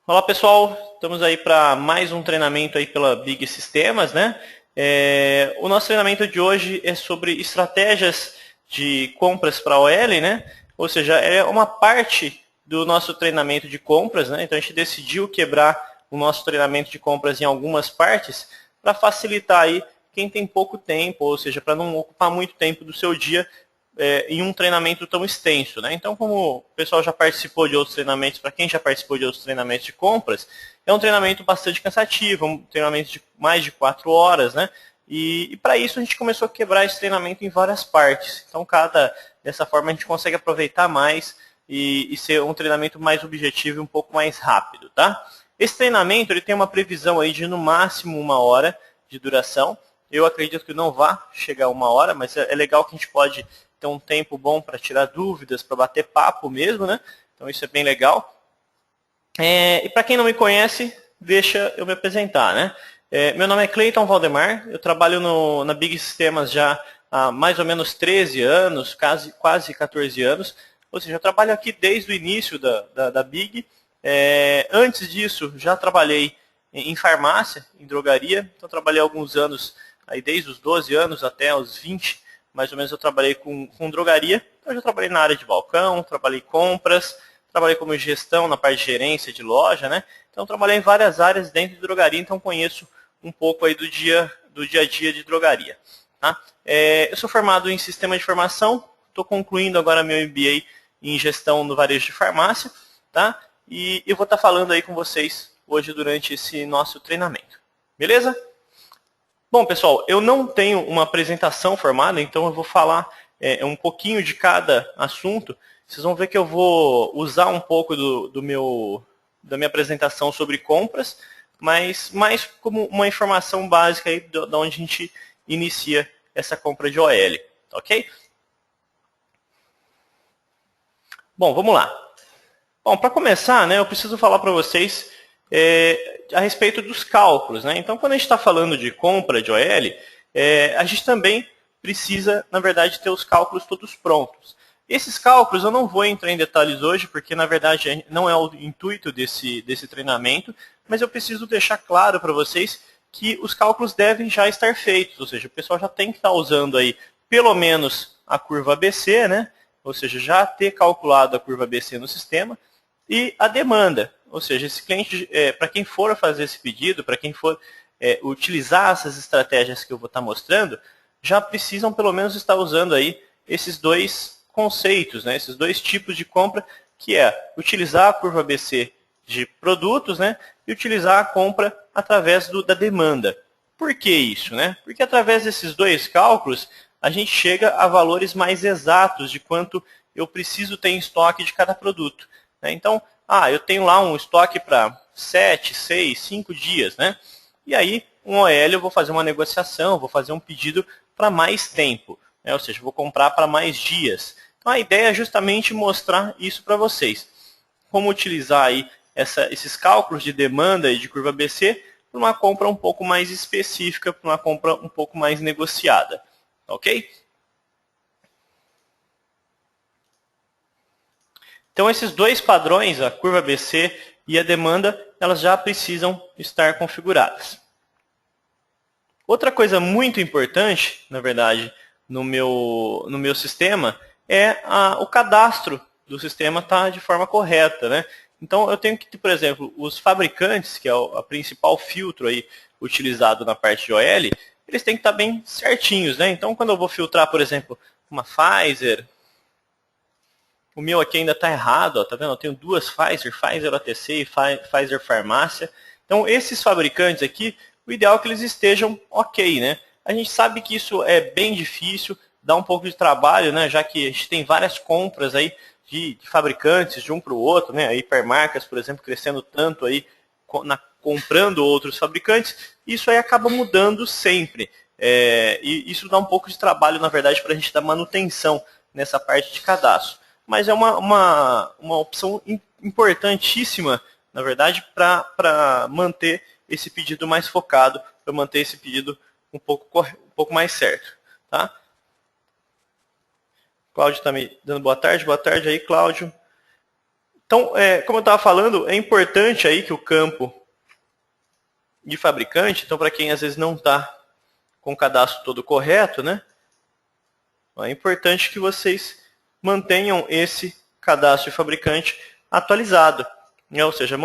Olá pessoal, estamos aí para mais um treinamento aí pela Big Sistemas, né? O nosso treinamento de hoje é sobre estratégias de compras para OL, né? Ou seja, é uma parte do nosso treinamento de compras, né? Então a gente decidiu quebrar o nosso treinamento de compras em algumas partes para facilitar aí quem tem pouco tempo, ou seja, para não ocupar muito tempo do seu dia em um treinamento tão extenso, né? Então, como o pessoal já participou de outros treinamentos, para quem já participou de outros treinamentos de compras, é um treinamento bastante cansativo, um treinamento de mais de 4 horas, né? E para isso a gente começou a quebrar esse treinamento em várias partes. Então, dessa forma a gente consegue aproveitar mais e ser um treinamento mais objetivo e um pouco mais rápido, tá? Esse treinamento ele tem uma previsão aí de no máximo 1 hora de duração. Eu acredito que não vá chegar a 1 hora, mas é legal que a gente pode ter um tempo bom para tirar dúvidas, para bater papo mesmo, né? Então isso é bem legal. E para quem não me conhece, deixa eu me apresentar, né? Meu nome é Cleiton Valdemar, eu trabalho na Big Sistemas já há mais ou menos 13 anos, quase 14 anos. Ou seja, eu trabalho aqui desde o início da Big. Antes disso, já trabalhei em farmácia, em drogaria. Então, trabalhei alguns anos, aí desde os 12 anos até os 20, mais ou menos, eu trabalhei com drogaria. Então, eu já trabalhei na área de balcão, trabalhei compras, trabalhei como gestão na parte de gerência de loja, né? Então, trabalhei em várias áreas dentro de drogaria, então conheço um pouco aí do dia a dia de drogaria. Tá? Eu sou formado em sistema de informação, estou concluindo agora meu MBA em gestão no varejo de farmácia, tá? E eu vou estar falando aí com vocês hoje durante esse nosso treinamento. Beleza? Bom, pessoal, eu não tenho uma apresentação formada, então eu vou falar um pouquinho de cada assunto. Vocês vão ver que eu vou usar um pouco da minha apresentação sobre compras, mas mais como uma informação básica aí de onde a gente inicia essa compra de OL, ok? Bom, vamos lá. Bom, para começar, né, eu preciso falar para vocês a respeito dos cálculos, né? Então, quando a gente está falando de compra de OL, a gente também precisa, na verdade, ter os cálculos todos prontos. Esses cálculos eu não vou entrar em detalhes hoje, porque, na verdade, não é o intuito desse treinamento, mas eu preciso deixar claro para vocês que os cálculos devem já estar feitos, ou seja, o pessoal já tem que estar usando aí pelo menos a curva ABC, né? Ou seja, já ter calculado a curva ABC no sistema, e a demanda, ou seja, esse cliente, para quem for fazer esse pedido, para quem for utilizar essas estratégias que eu vou estar mostrando, já precisam pelo menos estar usando aí esses dois conceitos, né, esses dois tipos de compra, que é utilizar a curva ABC de produtos, né, e utilizar a compra através da demanda. Por que isso, né? Porque através desses dois cálculos, a gente chega a valores mais exatos de quanto eu preciso ter em estoque de cada produto. Né? Então, eu tenho lá um estoque para 7, 6, 5 dias, né? E aí, um OL eu vou fazer uma negociação, vou fazer um pedido para mais tempo, né? Ou seja, vou comprar para mais dias. Então, a ideia é justamente mostrar isso para vocês. Como utilizar aí esses cálculos de demanda e de curva ABC para uma compra um pouco mais específica, para uma compra um pouco mais negociada. Ok? Então, esses dois padrões, a curva ABC e a demanda, elas já precisam estar configuradas. Outra coisa muito importante, na verdade, no meu sistema, é o cadastro do sistema estar de forma correta. Né? Então, eu tenho que, por exemplo, os fabricantes, que é o principal filtro aí utilizado na parte de OL, eles têm que estar bem certinhos. Né? Então, quando eu vou filtrar, por exemplo, uma Pfizer, o meu aqui ainda está errado, ó, tá vendo? Eu tenho duas Pfizer OTC e Pfizer Farmácia. Então, esses fabricantes aqui, o ideal é que eles estejam ok, né? A gente sabe que isso é bem difícil, dá um pouco de trabalho, né? Já que a gente tem várias compras aí de fabricantes de um para o outro, né? A hipermarcas, por exemplo, crescendo tanto aí, comprando outros fabricantes, isso aí acaba mudando sempre. E isso dá um pouco de trabalho, na verdade, para a gente dar manutenção nessa parte de cadastro. Mas é uma opção importantíssima, na verdade, para manter esse pedido mais focado, para manter esse pedido um pouco mais certo. Tá? Cláudio está me dando boa tarde aí, Cláudio. Então, como eu estava falando, é importante aí que o campo de fabricante, então para quem às vezes não está com o cadastro todo correto, né? É importante que vocês mantenham esse cadastro de fabricante atualizado, né? Ou seja,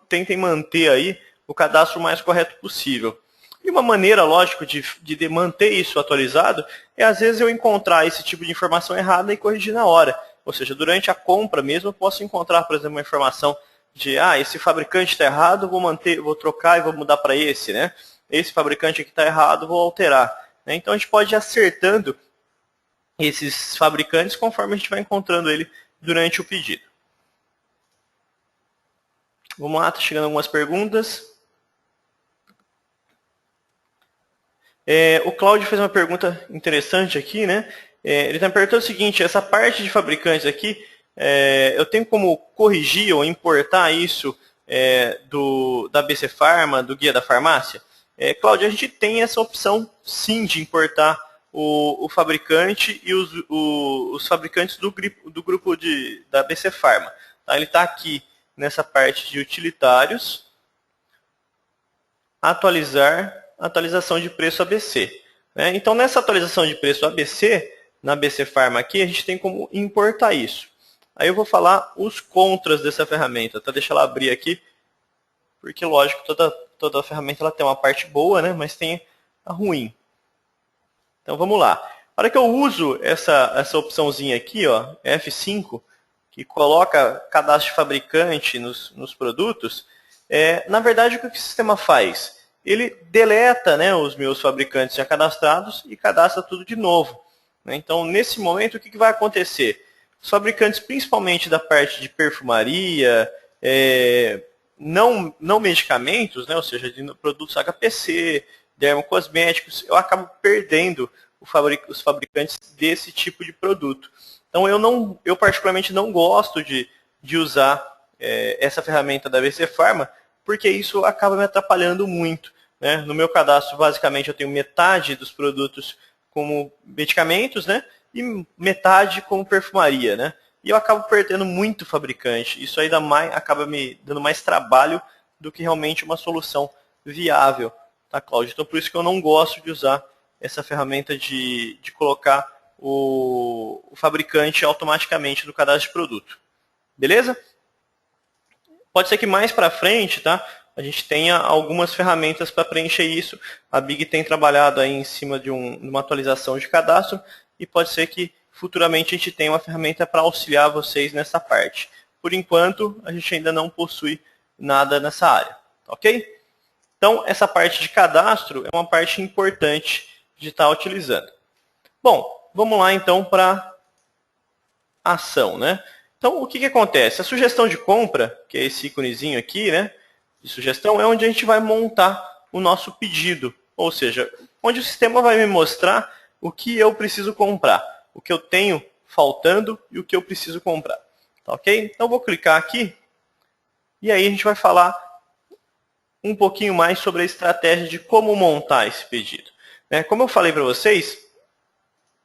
tentem manter aí o cadastro o mais correto possível. E uma maneira, lógico, de manter isso atualizado é, às vezes, eu encontrar esse tipo de informação errada e corrigir na hora. Ou seja, durante a compra mesmo, eu posso encontrar, por exemplo, uma informação de, esse fabricante está errado, vou trocar e vou mudar para esse, né? Esse fabricante aqui está errado, vou alterar. Então, a gente pode ir acertando esses fabricantes conforme a gente vai encontrando ele durante o pedido. Vamos lá, está chegando algumas perguntas. O Cláudio fez uma pergunta interessante aqui, né? Ele está perguntando o seguinte: essa parte de fabricantes aqui, eu tenho como corrigir ou importar isso da BC Pharma, do Guia da Farmácia? Cláudio, a gente tem essa opção sim de importar o fabricante e os fabricantes do grupo da BC Pharma. Tá? Ele está aqui nessa parte de utilitários, atualização de preço ABC. Né? Então, nessa atualização de preço ABC, na BC Pharma aqui, a gente tem como importar isso. Aí eu vou falar os contras dessa ferramenta. Tá? Deixa ela abrir aqui, porque, lógico, toda ferramenta ela tem uma parte boa, né? Mas tem a ruim. Então, vamos lá. A hora que eu uso essa opçãozinha aqui, ó, F5, que coloca cadastro de fabricante nos produtos, na verdade, o que o sistema faz? Ele deleta, né, os meus fabricantes já cadastrados e cadastra tudo de novo. Né? Então, nesse momento, o que vai acontecer? Os fabricantes, principalmente da parte de perfumaria, não medicamentos, né, ou seja, de produtos HPC, dermocosméticos, eu acabo perdendo os fabricantes desse tipo de produto. Então, eu particularmente não gosto de usar essa ferramenta da BC Pharma, porque isso acaba me atrapalhando muito. Né? No meu cadastro, basicamente, eu tenho metade dos produtos como medicamentos, né? E metade como perfumaria. Né? E eu acabo perdendo muito fabricante. Isso aí acaba me dando mais trabalho do que realmente uma solução viável. Tá, Cláudio? Então, por isso que eu não gosto de usar essa ferramenta de colocar o fabricante automaticamente no cadastro de produto. Beleza? Pode ser que mais para frente, tá, a gente tenha algumas ferramentas para preencher isso. A Big tem trabalhado aí em cima de uma atualização de cadastro e pode ser que futuramente a gente tenha uma ferramenta para auxiliar vocês nessa parte. Por enquanto, a gente ainda não possui nada nessa área. Ok? Então, essa parte de cadastro é uma parte importante de estar utilizando. Bom, vamos lá então para a ação, né? Então, o que acontece? A sugestão de compra, que é esse íconezinho aqui, né, de sugestão, é onde a gente vai montar o nosso pedido. Ou seja, onde o sistema vai me mostrar o que eu preciso comprar, o que eu tenho faltando e o que eu preciso comprar. Tá, ok? Então, eu vou clicar aqui e aí a gente vai falar um pouquinho mais sobre a estratégia de como montar esse pedido. Como eu falei para vocês,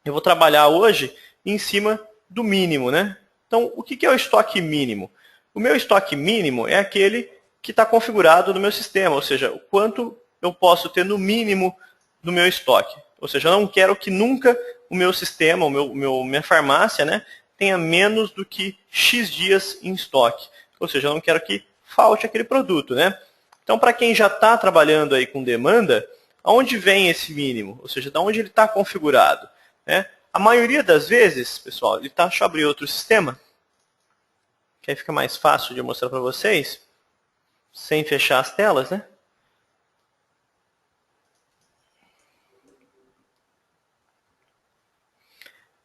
eu vou trabalhar hoje em cima do mínimo, né? Então, o que é o estoque mínimo? O meu estoque mínimo é aquele que está configurado no meu sistema, ou seja, o quanto eu posso ter no mínimo do meu estoque. Ou seja, eu não quero que nunca o meu sistema, minha farmácia, né, tenha menos do que X dias em estoque. Ou seja, eu não quero que falte aquele produto, né? Então, para quem já está trabalhando aí com demanda, aonde vem esse mínimo? Ou seja, de onde ele está configurado? Né? A maioria das vezes, pessoal, deixa eu abrir outro sistema, que aí fica mais fácil de eu mostrar para vocês, sem fechar as telas, né?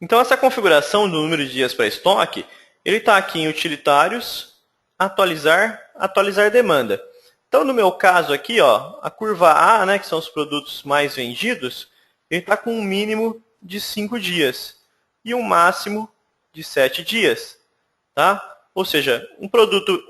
Então, essa configuração do número de dias para estoque, ele está aqui em utilitários, atualizar demanda. Então, no meu caso aqui, ó, a curva A, né, que são os produtos mais vendidos, ele está com um mínimo de 5 dias e um máximo de 7 dias. Tá? Ou seja, um produto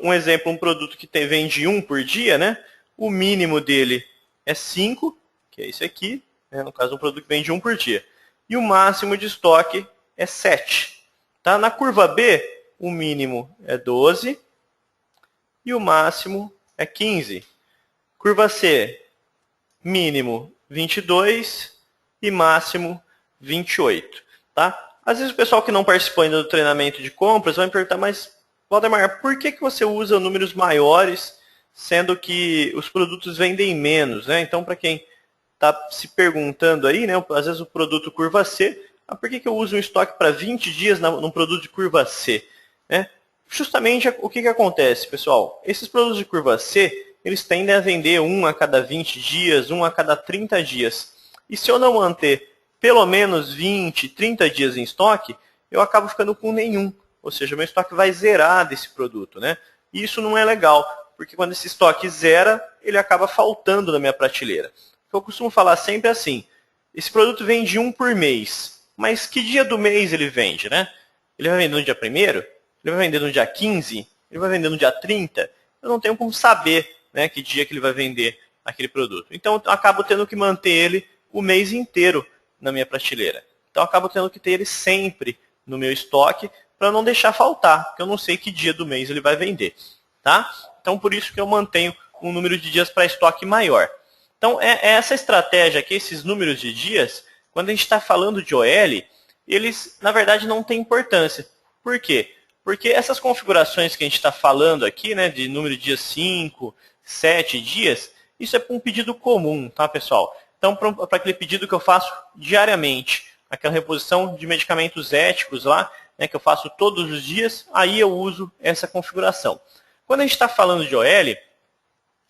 que vende 1 por dia, né, o mínimo dele é 5, que é esse aqui, né, no caso, um produto que vende 1 por dia. E o máximo de estoque é 7. Tá? Na curva B, o mínimo é 12 e o máximo é 15. Curva C, mínimo 22 e máximo 28. Tá? Às vezes o pessoal que não participou ainda do treinamento de compras vai me perguntar, mas Valdemar, por que você usa números maiores, sendo que os produtos vendem menos? Né? Então, para quem está se perguntando aí, né, às vezes o produto curva C, por que eu uso um estoque para 20 dias num produto de curva C? Né? Justamente o que acontece, pessoal? Esses produtos de curva C, eles tendem a vender um a cada 20 dias, um a cada 30 dias. E se eu não manter pelo menos 20, 30 dias em estoque, eu acabo ficando com nenhum. Ou seja, meu estoque vai zerar desse produto. Né? E isso não é legal, porque quando esse estoque zera, ele acaba faltando na minha prateleira. Eu costumo falar sempre assim, esse produto vende um por mês, mas que dia do mês ele vende, né? Ele vai vender no dia 1º? Ele vai vender no dia 15? Ele vai vender no dia 30? Eu não tenho como saber, né, que dia que ele vai vender aquele produto. Então, eu acabo tendo que manter ele o mês inteiro na minha prateleira. Então, eu acabo tendo que ter ele sempre no meu estoque para não deixar faltar, porque eu não sei que dia do mês ele vai vender. Tá? Então, por isso que eu mantenho um número de dias para estoque maior. Então, é essa estratégia aqui, esses números de dias, quando a gente está falando de OL, eles, na verdade, não têm importância. Por quê? Porque essas configurações que a gente está falando aqui, né, de número de dias 5, 7 dias, isso é para um pedido comum, tá, pessoal? Então, para aquele pedido que eu faço diariamente, aquela reposição de medicamentos éticos lá, né, que eu faço todos os dias, aí eu uso essa configuração. Quando a gente está falando de OL,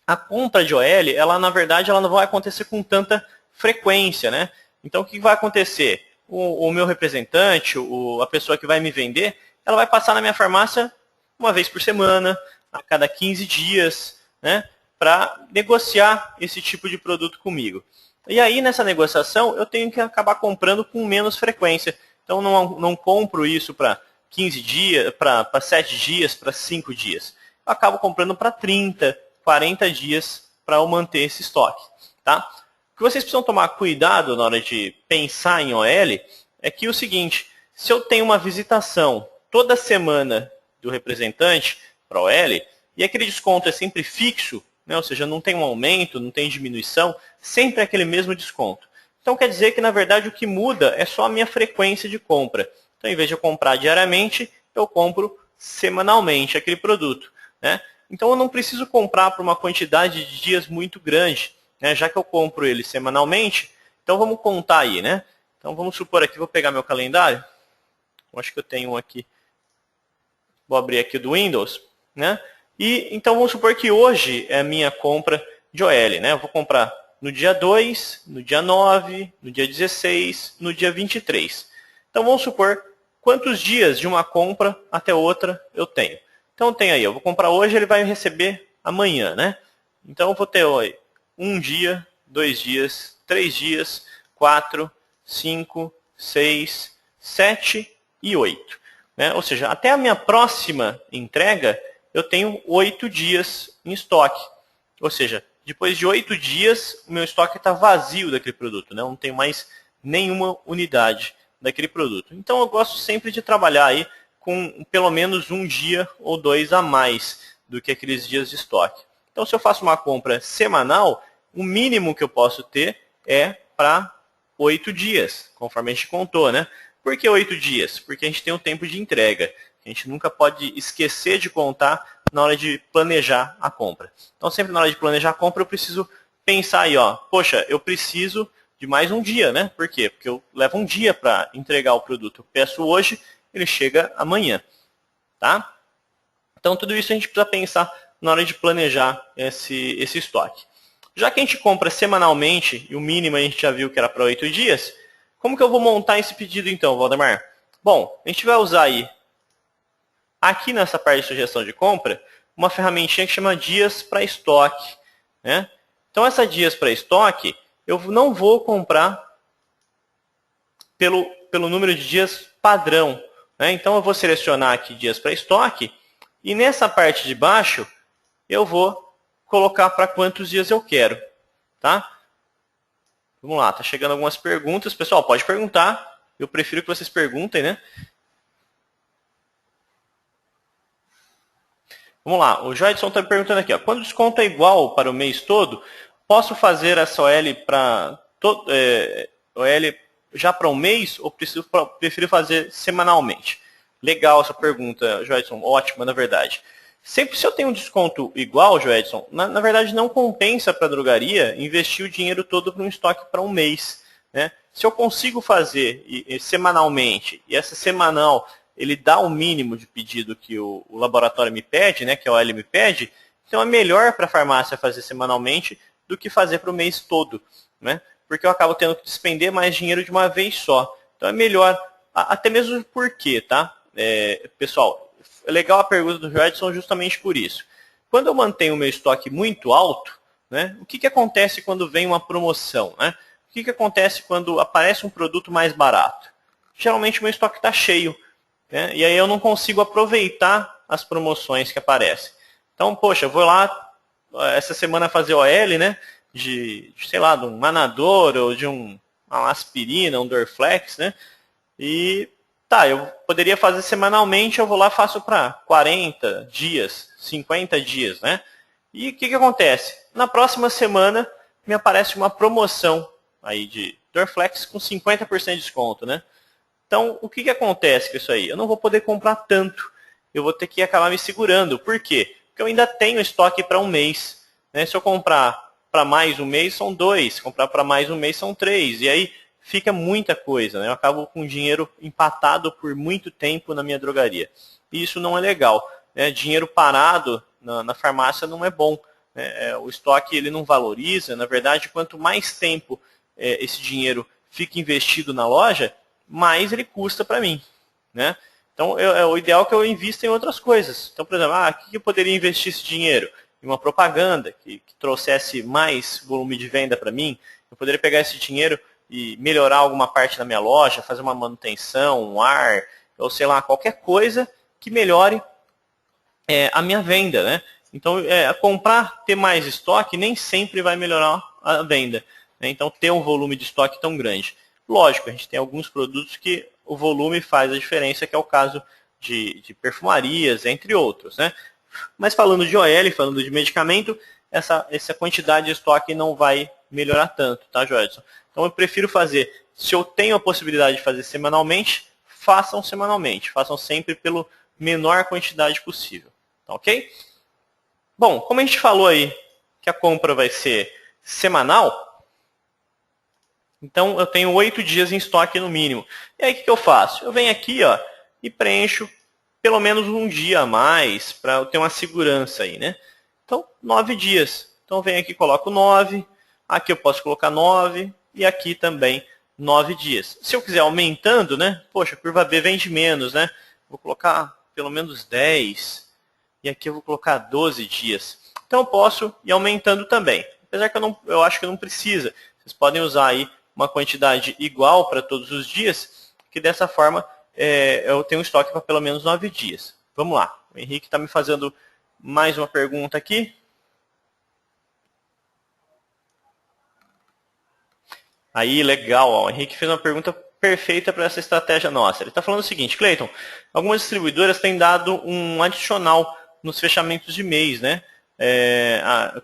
a compra de OL, ela na verdade ela não vai acontecer com tanta frequência, né? Então o que vai acontecer? O meu representante, a pessoa que vai me vender, ela vai passar na minha farmácia uma vez por semana, a cada 15 dias, né? Para negociar esse tipo de produto comigo. E aí nessa negociação eu tenho que acabar comprando com menos frequência. Então não compro isso para 15 dias, para 7 dias, para 5 dias. Eu acabo comprando para 30, 40 dias para eu manter esse estoque. Tá? O que vocês precisam tomar cuidado na hora de pensar em OL é que o seguinte, se eu tenho uma visitação toda semana do representante para OL, e aquele desconto é sempre fixo, né, ou seja, não tem um aumento, não tem diminuição, sempre é aquele mesmo desconto. Então quer dizer que na verdade o que muda é só a minha frequência de compra. Então em vez de eu comprar diariamente, eu compro semanalmente aquele produto. Né? Então eu não preciso comprar por uma quantidade de dias muito grande, né? Já que eu compro ele semanalmente, então vamos contar aí, né? Então vamos supor aqui, vou pegar meu calendário, eu acho que eu tenho um aqui, vou abrir aqui do Windows, né? E então vamos supor que hoje é a minha compra de OL, né? Eu vou comprar no dia 2, no dia 9, no dia 16, no dia 23. Então vamos supor quantos dias de uma compra até outra eu tenho. Então tem aí, eu vou comprar hoje, ele vai receber amanhã, né? Então eu vou ter aí, 1 dia, 2 dias, 3 dias, 4, 5, 6, 7 e 8. Né? Ou seja, até a minha próxima entrega, eu tenho 8 dias em estoque. Ou seja, depois de 8 dias, o meu estoque está vazio daquele produto. Né? Eu não tenho mais nenhuma unidade daquele produto. Então eu gosto sempre de trabalhar aí com pelo menos 1 dia ou 2 a mais do que aqueles dias de estoque. Então, se eu faço uma compra semanal, o mínimo que eu posso ter é para 8 dias, conforme a gente contou, né? Por que 8 dias? Porque a gente tem um tempo de entrega. A gente nunca pode esquecer de contar na hora de planejar a compra. Então, sempre na hora de planejar a compra, eu preciso pensar aí, ó, poxa, eu preciso de mais um dia, né? Por quê? Porque eu levo um dia para entregar o produto. Eu peço hoje, ele chega amanhã, tá? Então, tudo isso a gente precisa pensar na hora de planejar esse estoque. Já que a gente compra semanalmente, e o mínimo a gente já viu que era para 8 dias, como que eu vou montar esse pedido então, Valdemar? Bom, a gente vai usar aí, aqui nessa parte de sugestão de compra, uma ferramentinha que chama Dias para Estoque. Né? Então, essa Dias para Estoque, eu não vou comprar pelo número de dias padrão. Né? Então, eu vou selecionar aqui dias para estoque e nessa parte de baixo eu vou colocar para quantos dias eu quero. Tá? Vamos lá, tá chegando algumas perguntas. Pessoal, pode perguntar. Eu prefiro que vocês perguntem, né? Vamos lá, o Joedson está perguntando aqui, ó, quando o desconto é igual para o mês todo, posso fazer essa OL para OL já para um mês ou prefiro fazer semanalmente? Legal essa pergunta, Joedson, ótima, na verdade. Sempre se eu tenho um desconto igual, Joedson, na verdade não compensa para a drogaria investir o dinheiro todo para um estoque para um mês. Né? Se eu consigo fazer semanalmente, e essa semanal ele dá o mínimo de pedido que o laboratório me pede, né, que a OL me pede, então é melhor para a farmácia fazer semanalmente do que fazer para o mês todo. Né? Porque eu acabo tendo que despender mais dinheiro de uma vez só. Então é melhor, até mesmo por quê, tá? Pessoal, é legal a pergunta do Joedson justamente por isso. Quando eu mantenho o meu estoque muito alto, né, o que acontece quando vem uma promoção? Né? O que acontece quando aparece um produto mais barato? Geralmente o meu estoque está cheio, né, e aí eu não consigo aproveitar as promoções que aparecem. Então, poxa, eu vou lá essa semana fazer OL, né, sei lá, de um Manador ou de uma aspirina, um Dorflex, né, e tá, eu poderia fazer semanalmente, eu vou lá e faço para 40 dias, 50 dias, né? E o que acontece? Na próxima semana me aparece uma promoção aí de Dorflex com 50% de desconto, né? Então, o que acontece com isso aí? Eu não vou poder comprar tanto, eu vou ter que acabar me segurando. Por quê? Porque eu ainda tenho estoque para um mês. Né? Se eu comprar para mais um mês, são 2. Comprar para mais um mês, são 3. E aí fica muita coisa. Né? Eu acabo com dinheiro empatado por muito tempo na minha drogaria. E isso não é legal. Né? Dinheiro parado na farmácia não é bom. Né? O estoque ele não valoriza. Na verdade, quanto mais tempo esse dinheiro fica investido na loja, mais ele custa para mim. Né? Então, o ideal é que eu invista em outras coisas. Então, por exemplo, o que eu poderia investir esse dinheiro? Em uma propaganda que trouxesse mais volume de venda para mim. Eu poderia pegar esse dinheiro e melhorar alguma parte da minha loja, fazer uma manutenção, um ar, ou sei lá, qualquer coisa que melhore a minha venda. Né? Então, comprar, ter mais estoque, nem sempre vai melhorar a venda. Né? Então, ter um volume de estoque tão grande. Lógico, a gente tem alguns produtos que o volume faz a diferença, que é o caso de perfumarias, entre outros. Né? Mas falando de OL, falando de medicamento, essa quantidade de estoque não vai melhorar tanto, tá, Joedson? Então eu prefiro fazer, se eu tenho a possibilidade de fazer semanalmente, façam semanalmente. Façam sempre pela menor quantidade possível. Tá ok? Bom, como a gente falou aí que a compra vai ser semanal, então eu tenho 8 dias em estoque no mínimo. E aí o que eu faço? Eu venho aqui, ó, e preencho pelo menos um dia a mais para eu ter uma segurança aí, né? Então, 9 dias. Então eu venho aqui e coloco 9, aqui eu posso colocar 9 e aqui também 9 dias. Se eu quiser aumentando, né? Poxa, a curva B vende menos, né? Vou colocar pelo menos 10 e aqui eu vou colocar 12 dias. Então eu posso ir aumentando também. Apesar que eu acho que não precisa. Vocês podem usar aí uma quantidade igual para todos os dias, que dessa forma eu tenho estoque para pelo menos 9 dias. Vamos lá. O Henrique está me fazendo mais uma pergunta aqui. Aí, legal. Ó, o Henrique fez uma pergunta perfeita para essa estratégia nossa. Ele está falando o seguinte, Cleiton, algumas distribuidoras têm dado um adicional nos fechamentos de mês, né?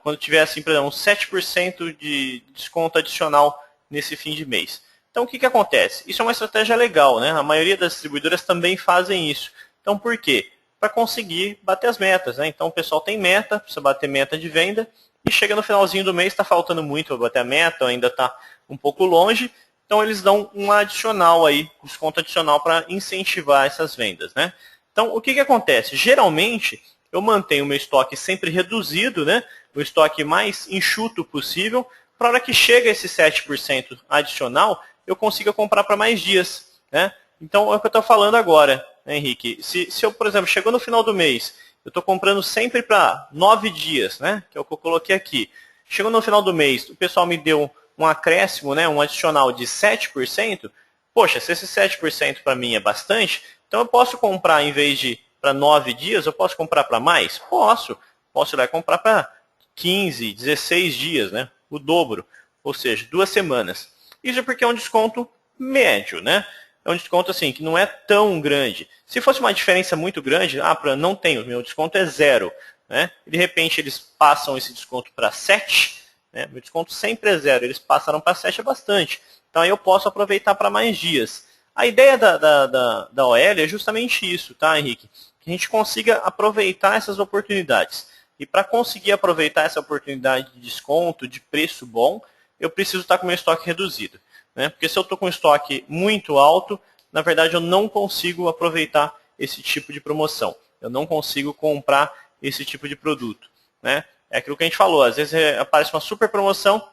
Quando tiver, assim, por exemplo, um 7% de desconto adicional nesse fim de mês. Então, o que acontece? Isso é uma estratégia legal, né? A maioria das distribuidoras também fazem isso. Então, por quê? Para conseguir bater as metas, né? Então, o pessoal tem meta, precisa bater meta de venda, e chega no finalzinho do mês, está faltando muito para bater a meta, ainda está um pouco longe, então eles dão um adicional aí, desconto adicional para incentivar essas vendas, né? Então, o que acontece? Geralmente, eu mantenho o meu estoque sempre reduzido, né? O estoque mais enxuto possível, para a hora que chega esse 7% adicional, eu consiga comprar para mais dias, né? Então, é o que eu estou falando agora, né, Henrique? Se eu, por exemplo, chegou no final do mês, eu estou comprando sempre para 9 dias, né? Que é o que eu coloquei aqui. Chegou no final do mês, o pessoal me deu um acréscimo, né, um adicional de 7%, poxa, se esse 7% para mim é bastante, então eu posso comprar, em vez de para 9 dias, eu posso comprar para mais? Posso. Posso ir lá e comprar para 15, 16 dias, né? O dobro, ou seja, 2 semanas. Isso porque é um desconto médio, né? É um desconto assim, que não é tão grande. Se fosse uma diferença muito grande, não tenho, meu desconto é 0. né? E de repente eles passam esse desconto para 7, né? Meu desconto sempre é 0, eles passaram para 7 é bastante. Então aí eu posso aproveitar para mais dias. A ideia da OL é justamente isso, tá, Henrique? Que a gente consiga aproveitar essas oportunidades. E para conseguir aproveitar essa oportunidade de desconto, de preço bom, eu preciso estar com o meu estoque reduzido, né? Porque se eu estou com um estoque muito alto, na verdade eu não consigo aproveitar esse tipo de promoção. Eu não consigo comprar esse tipo de produto, né? É aquilo que a gente falou, às vezes aparece uma super promoção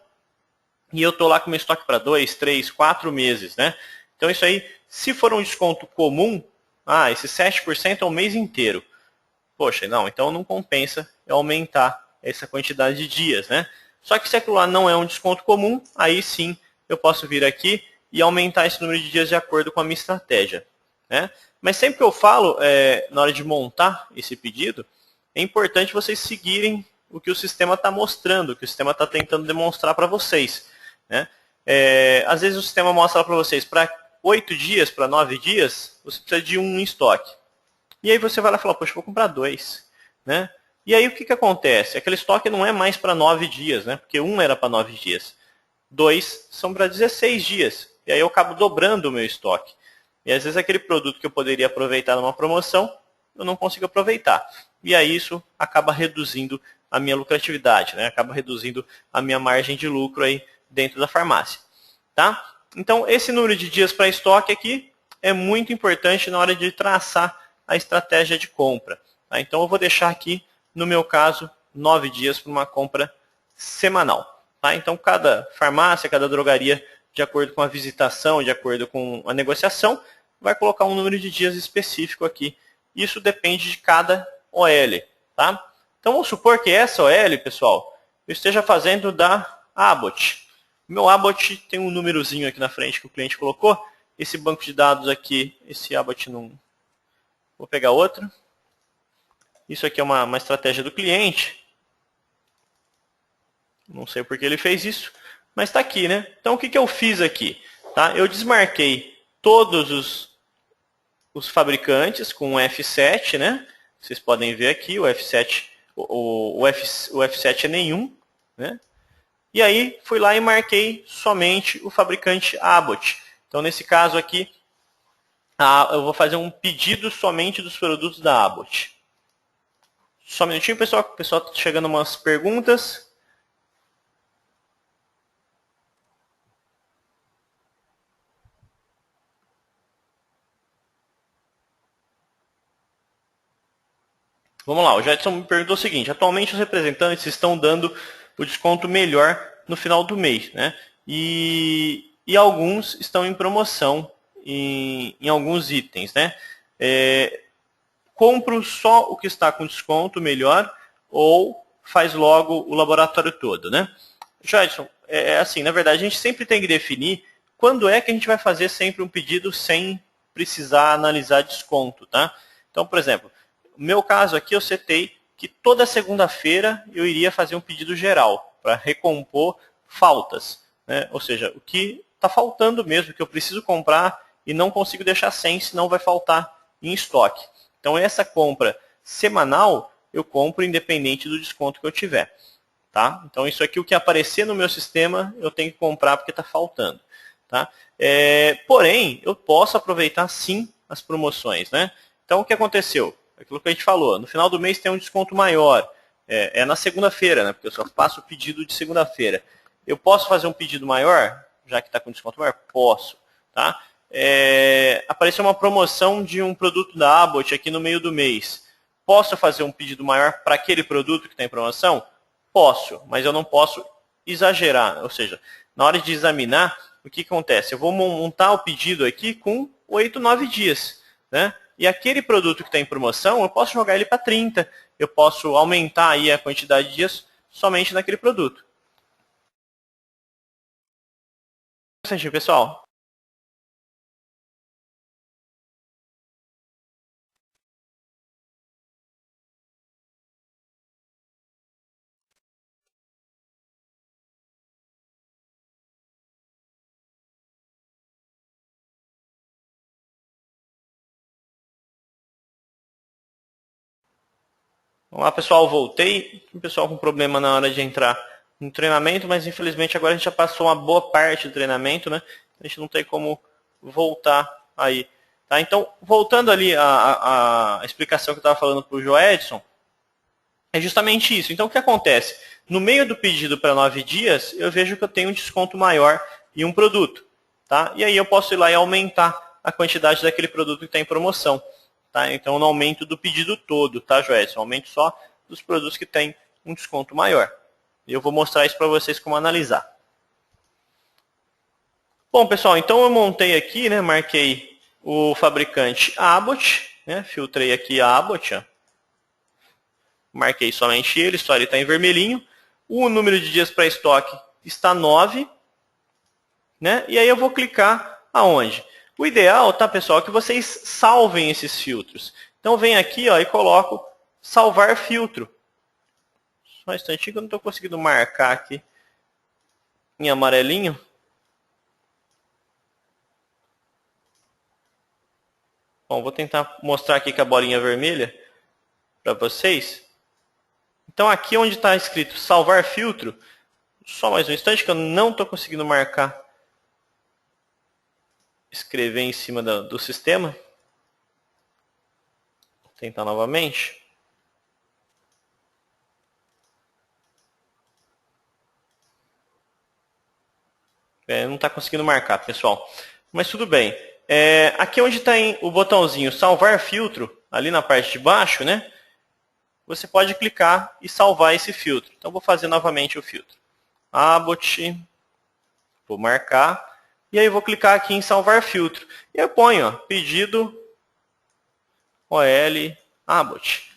e eu estou lá com meu estoque para 2, 3, 4 meses, né? Então isso aí, se for um desconto comum, esse 7% é o mês inteiro. Poxa, não, então não compensa eu aumentar essa quantidade de dias, né? Só que se aquilo lá não é um desconto comum, aí sim eu posso vir aqui e aumentar esse número de dias de acordo com a minha estratégia, né? Mas sempre que eu falo, na hora de montar esse pedido, é importante vocês seguirem o que o sistema está mostrando, o que o sistema está tentando demonstrar para vocês, né? Às vezes o sistema mostra para vocês, para 8 dias, para 9 dias, você precisa de um em estoque. E aí você vai lá e fala, poxa, vou comprar 2, né? E aí o que acontece? Aquele estoque não é mais para 9 dias, né? Porque um era para 9 dias. 2 são para 16 dias. E aí eu acabo dobrando o meu estoque. E às vezes aquele produto que eu poderia aproveitar numa promoção, eu não consigo aproveitar. E aí isso acaba reduzindo a minha lucratividade, né? Acaba reduzindo a minha margem de lucro aí dentro da farmácia, tá? Então esse número de dias para estoque aqui é muito importante na hora de traçar a estratégia de compra, tá? Então eu vou deixar aqui, no meu caso, 9 dias para uma compra semanal, tá? Então cada farmácia, cada drogaria, de acordo com a visitação, de acordo com a negociação, vai colocar um número de dias específico aqui. Isso depende de cada OL, tá? Então vamos supor que essa OL, pessoal, eu esteja fazendo da Abbott. O meu Abbott tem um númerozinho aqui na frente que o cliente colocou. Esse banco de dados aqui, esse Abbott não... Vou pegar outro. Isso aqui é uma estratégia do cliente. Não sei por que ele fez isso, mas está aqui, né? Então o que eu fiz aqui? Tá? Eu desmarquei todos os fabricantes com o F7, né? Vocês podem ver aqui, o F7, o F7 é nenhum, né? E aí fui lá e marquei somente o fabricante Abbott. Então nesse caso aqui, eu vou fazer um pedido somente dos produtos da Abbott. Só um minutinho, pessoal. O pessoal está chegando umas perguntas. Vamos lá, o Jetson me perguntou o seguinte: atualmente os representantes estão dando o desconto melhor no final do mês, né? E alguns estão em promoção em alguns itens, né? Compro só o que está com desconto melhor ou faz logo o laboratório todo, né? Jetson, assim, na verdade a gente sempre tem que definir quando é que a gente vai fazer sempre um pedido sem precisar analisar desconto, tá? Então, por exemplo, no meu caso aqui eu setei que toda segunda-feira eu iria fazer um pedido geral para recompor faltas, né? Ou seja, o que está faltando mesmo, que eu preciso comprar e não consigo deixar sem, senão vai faltar em estoque. Então essa compra semanal eu compro independente do desconto que eu tiver. Tá? Então isso aqui, o que aparecer no meu sistema, eu tenho que comprar porque está faltando. Tá? Porém, eu posso aproveitar sim as promoções. Né? Então o que aconteceu? Aquilo que a gente falou, no final do mês tem um desconto maior. É na segunda-feira, né? Porque eu só faço o pedido de segunda-feira. Eu posso fazer um pedido maior, já que está com desconto maior? Posso. Tá? Apareceu uma promoção de um produto da Abbott aqui no meio do mês. Posso fazer um pedido maior para aquele produto que está em promoção? Posso, mas eu não posso exagerar. Ou seja, na hora de examinar, o que acontece? Eu vou montar o pedido aqui com 8, 9 dias. Né? E aquele produto que está em promoção, eu posso jogar ele para 30. Eu posso aumentar aí a quantidade de dias somente naquele produto. Pessoal. Vamos lá, pessoal, voltei. O pessoal com problema na hora de entrar no treinamento, mas infelizmente agora a gente já passou uma boa parte do treinamento, né? A gente não tem como voltar aí. Tá? Então, voltando ali a explicação que eu estava falando para o Joedson, é justamente isso. Então, o que acontece? No meio do pedido para 9 dias, eu vejo que eu tenho um desconto maior em um produto. Tá? E aí eu posso ir lá e aumentar a quantidade daquele produto que está em promoção. Tá? Então, eu não aumento do pedido todo, tá, Joedson? Eu aumento só dos produtos que têm um desconto maior. E eu vou mostrar isso para vocês como analisar. Bom, pessoal, então eu montei aqui, né, marquei o fabricante Abbott, né, filtrei aqui a Abbott, ó. Marquei somente ele, só ele está em vermelhinho. O número de dias para estoque está 9. Né? E aí eu vou clicar aonde? O ideal, tá, pessoal, é que vocês salvem esses filtros. Então vem aqui, ó, e coloco salvar filtro. Só um instantinho que eu não estou conseguindo marcar aqui em amarelinho. Bom, vou tentar mostrar aqui com a bolinha vermelha para vocês. Então aqui onde está escrito salvar filtro, só mais um instante que eu não estou conseguindo marcar, escrever em cima do sistema. Vou tentar novamente. Não está conseguindo marcar, pessoal. Mas tudo bem. Aqui onde está o botãozinho salvar filtro, ali na parte de baixo, né? Você pode clicar e salvar esse filtro. Então, vou fazer novamente o filtro. Abbott, vou marcar, e aí vou clicar aqui em salvar filtro. E eu ponho, ó, pedido OL Abbott.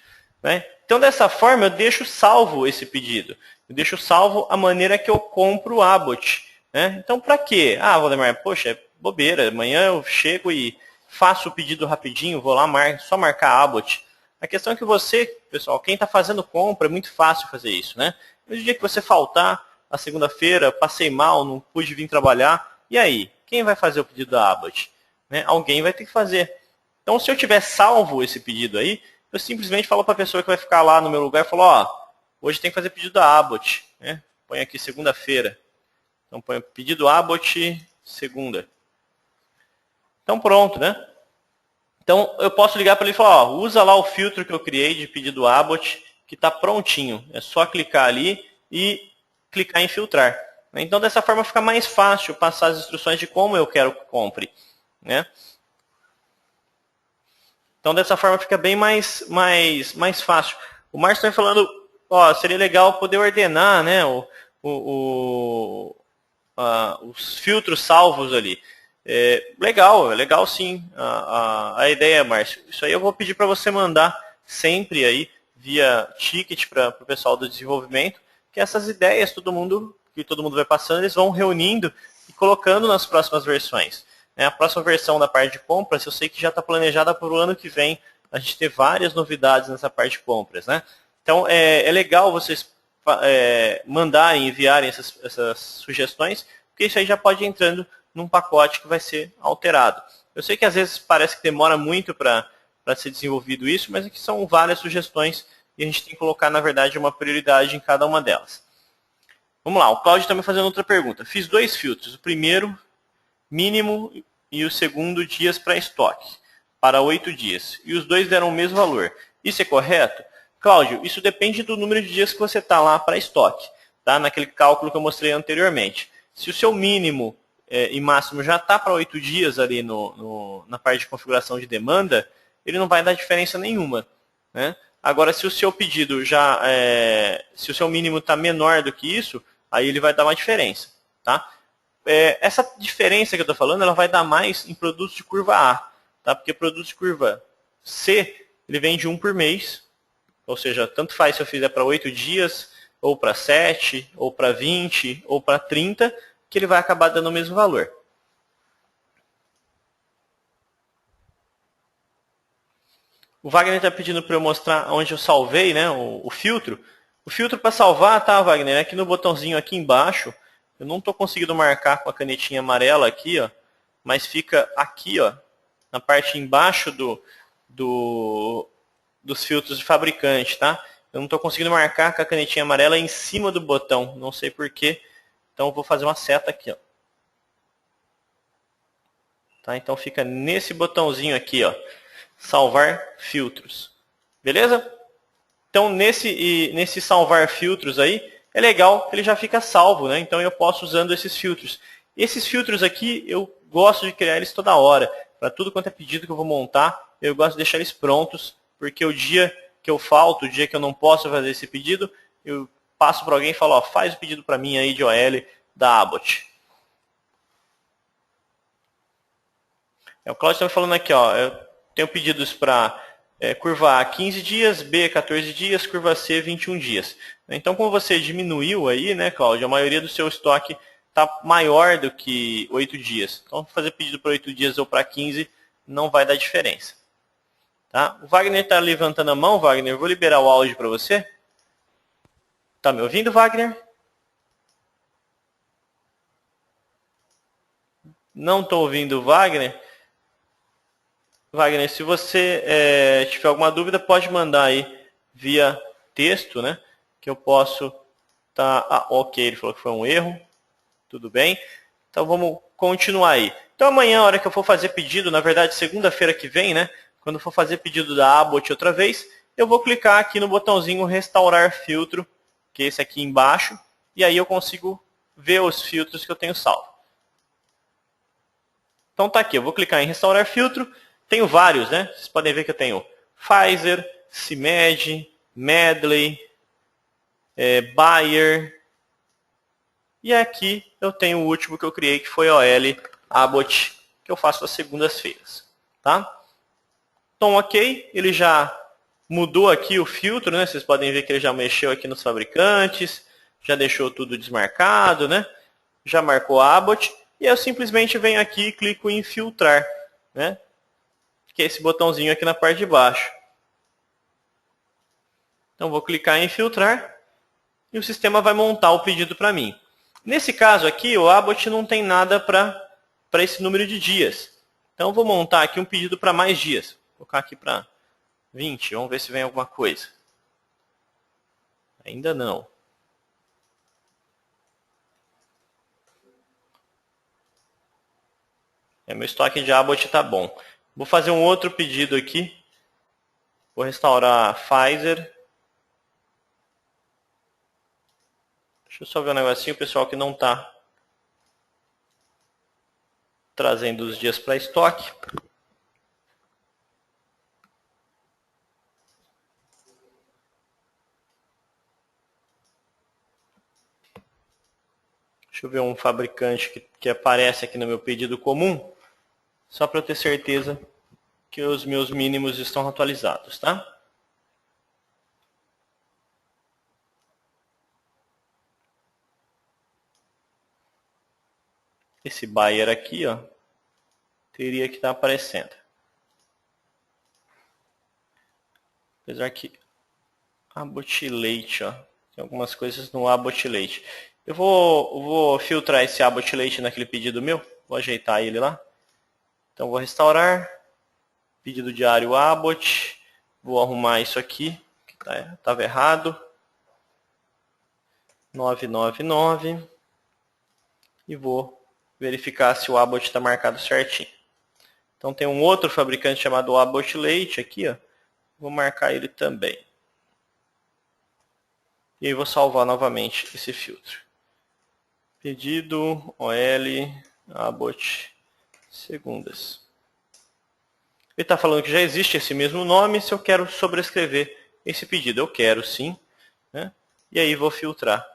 Né? Então, dessa forma, eu deixo salvo esse pedido. Eu deixo salvo a maneira que eu compro o Abbott. Né? Então, para quê? Ah, Valdemar, poxa, é bobeira. Amanhã eu chego e faço o pedido rapidinho, vou lá, só marcar Abbott. A questão é que você, pessoal, quem está fazendo compra, é muito fácil fazer isso, né? No dia que você faltar, a segunda-feira, passei mal, não pude vir trabalhar, e aí? Quem vai fazer o pedido da Abbott? Né? Alguém vai ter que fazer. Então, se eu tiver salvo esse pedido aí, eu simplesmente falo para a pessoa que vai ficar lá no meu lugar e falo, ó, hoje tem que fazer pedido da Abbott. Né? Põe aqui segunda-feira. Então, põe pedido Abbott, segunda. Então, pronto, né? Então, eu posso ligar para ele e falar, ó, usa lá o filtro que eu criei de pedido Abbott, que está prontinho. É só clicar ali e clicar em filtrar. Então, dessa forma, fica mais fácil passar as instruções de como eu quero que compre. Né? Então, dessa forma, fica bem mais fácil. O Márcio está falando, ó, seria legal poder ordenar, né, os filtros salvos ali. É legal sim a ideia, Márcio. Isso aí eu vou pedir para você mandar sempre aí via ticket para o pessoal do desenvolvimento, que essas ideias que todo mundo vai passando, eles vão reunindo e colocando nas próximas versões. A próxima versão da parte de compras, eu sei que já está planejada para o ano que vem, a gente ter várias novidades nessa parte de compras. Né? Então, é legal vocês mandarem, enviarem essas sugestões, porque isso aí já pode ir entrando num pacote que vai ser alterado. Eu sei que às vezes parece que demora muito para ser desenvolvido isso, mas aqui são várias sugestões e a gente tem que colocar, na verdade, uma prioridade em cada uma delas. Vamos lá, o Cláudio está me fazendo outra pergunta. Fiz 2 filtros, o primeiro, mínimo, e o segundo, dias para estoque, para 8 dias. E os dois deram o mesmo valor. Isso é correto? Cláudio, isso depende do número de dias que você está lá para estoque, tá? Naquele cálculo que eu mostrei anteriormente. Se o seu mínimo e máximo já está para 8 dias ali na parte de configuração de demanda, ele não vai dar diferença nenhuma. Né? Agora, se o seu pedido se o seu mínimo está menor do que isso, aí ele vai dar uma diferença. Tá? Essa diferença que eu estou falando, ela vai dar mais em produtos de curva A. Tá? Porque produtos de curva C, ele vende 1 por mês. Ou seja, tanto faz se eu fizer para 8 dias, ou para 7, ou para 20, ou para 30, que ele vai acabar dando o mesmo valor. O Wagner está pedindo para eu mostrar onde eu salvei, né, o filtro. O filtro para salvar, tá, Wagner? É aqui no botãozinho aqui embaixo. Eu não estou conseguindo marcar com a canetinha amarela aqui, ó, mas fica aqui, ó, na parte embaixo dos filtros de fabricante, tá? Eu não estou conseguindo marcar com a canetinha amarela em cima do botão, não sei porquê. Então eu vou fazer uma seta aqui, ó. Tá? Então fica nesse botãozinho aqui, ó, salvar filtros. Beleza? Então nesse salvar filtros aí, é legal que ele já fica salvo, né? Então eu posso usando esses filtros. Esses filtros aqui, eu gosto de criar eles toda hora. Para tudo quanto é pedido que eu vou montar, eu gosto de deixar eles prontos, porque o dia que eu falto, o dia que eu não posso fazer esse pedido, eu passo para alguém e falo, ó, faz o pedido para mim aí de OL da Abbott. O Claudio está me falando aqui, ó, eu tenho pedidos para curva A 15 dias, B 14 dias, curva C 21 dias. Então, como você diminuiu aí, né, Cláudio, a maioria do seu estoque está maior do que 8 dias. Então, fazer pedido para 8 dias ou para 15 não vai dar diferença. Tá? O Wagner está levantando a mão, Wagner. Eu vou liberar o áudio para você. Está me ouvindo, Wagner? Não estou ouvindo o Wagner. Wagner, se você tiver alguma dúvida, pode mandar aí via texto, né? Que eu posso tá. Ok, ele falou que foi um erro. Tudo bem. Então vamos continuar aí. Então amanhã, a hora que eu for fazer pedido, na verdade segunda-feira que vem, né? Quando eu for fazer pedido da Abbott outra vez, eu vou clicar aqui no botãozinho restaurar filtro, que é esse aqui embaixo, e aí eu consigo ver os filtros que eu tenho salvo. Então tá aqui, eu vou clicar em restaurar filtro. Tenho vários, né? Vocês podem ver que eu tenho Pfizer, CIMED, Medley, Bayer. E aqui eu tenho o último que eu criei, que foi OL Abbott, que eu faço às segundas-feiras. Tá? Então, ok, ele já mudou aqui o filtro, né? Vocês podem ver que ele já mexeu aqui nos fabricantes, já deixou tudo desmarcado, né? Já marcou a Abbott. E eu simplesmente venho aqui e clico em filtrar, né? Que é esse botãozinho aqui na parte de baixo. Então vou clicar em filtrar e o sistema vai montar o pedido para mim. Nesse caso aqui, o Abbott não tem nada para esse número de dias. Então vou montar aqui um pedido para mais dias. Vou colocar aqui para 20, vamos ver se vem alguma coisa. Ainda não. Meu estoque de Abbott está bom. Vou fazer um outro pedido aqui. Vou restaurar a Pfizer. Deixa eu só ver um negocinho, pessoal, que não está trazendo os dias para estoque. Deixa eu ver um fabricante que aparece aqui no meu pedido comum, só para eu ter certeza que os meus mínimos estão atualizados, tá? Esse Bayer aqui, ó, teria que estar aparecendo. Apesar que Abbott Leite, ó, tem algumas coisas no Abbott Leite. Eu vou filtrar esse Abbott Leite naquele pedido meu, vou ajeitar ele lá. Então vou restaurar, pedido diário Abbott, vou arrumar isso aqui, que estava errado. 999 e vou verificar se o Abbott está marcado certinho. Então tem um outro fabricante chamado Abbott Leite aqui, ó. Vou marcar ele também. E aí vou salvar novamente esse filtro. Pedido OL Abbott segundas. Ele está falando que já existe esse mesmo nome. Se eu quero sobrescrever esse pedido, eu quero sim, né? E aí vou filtrar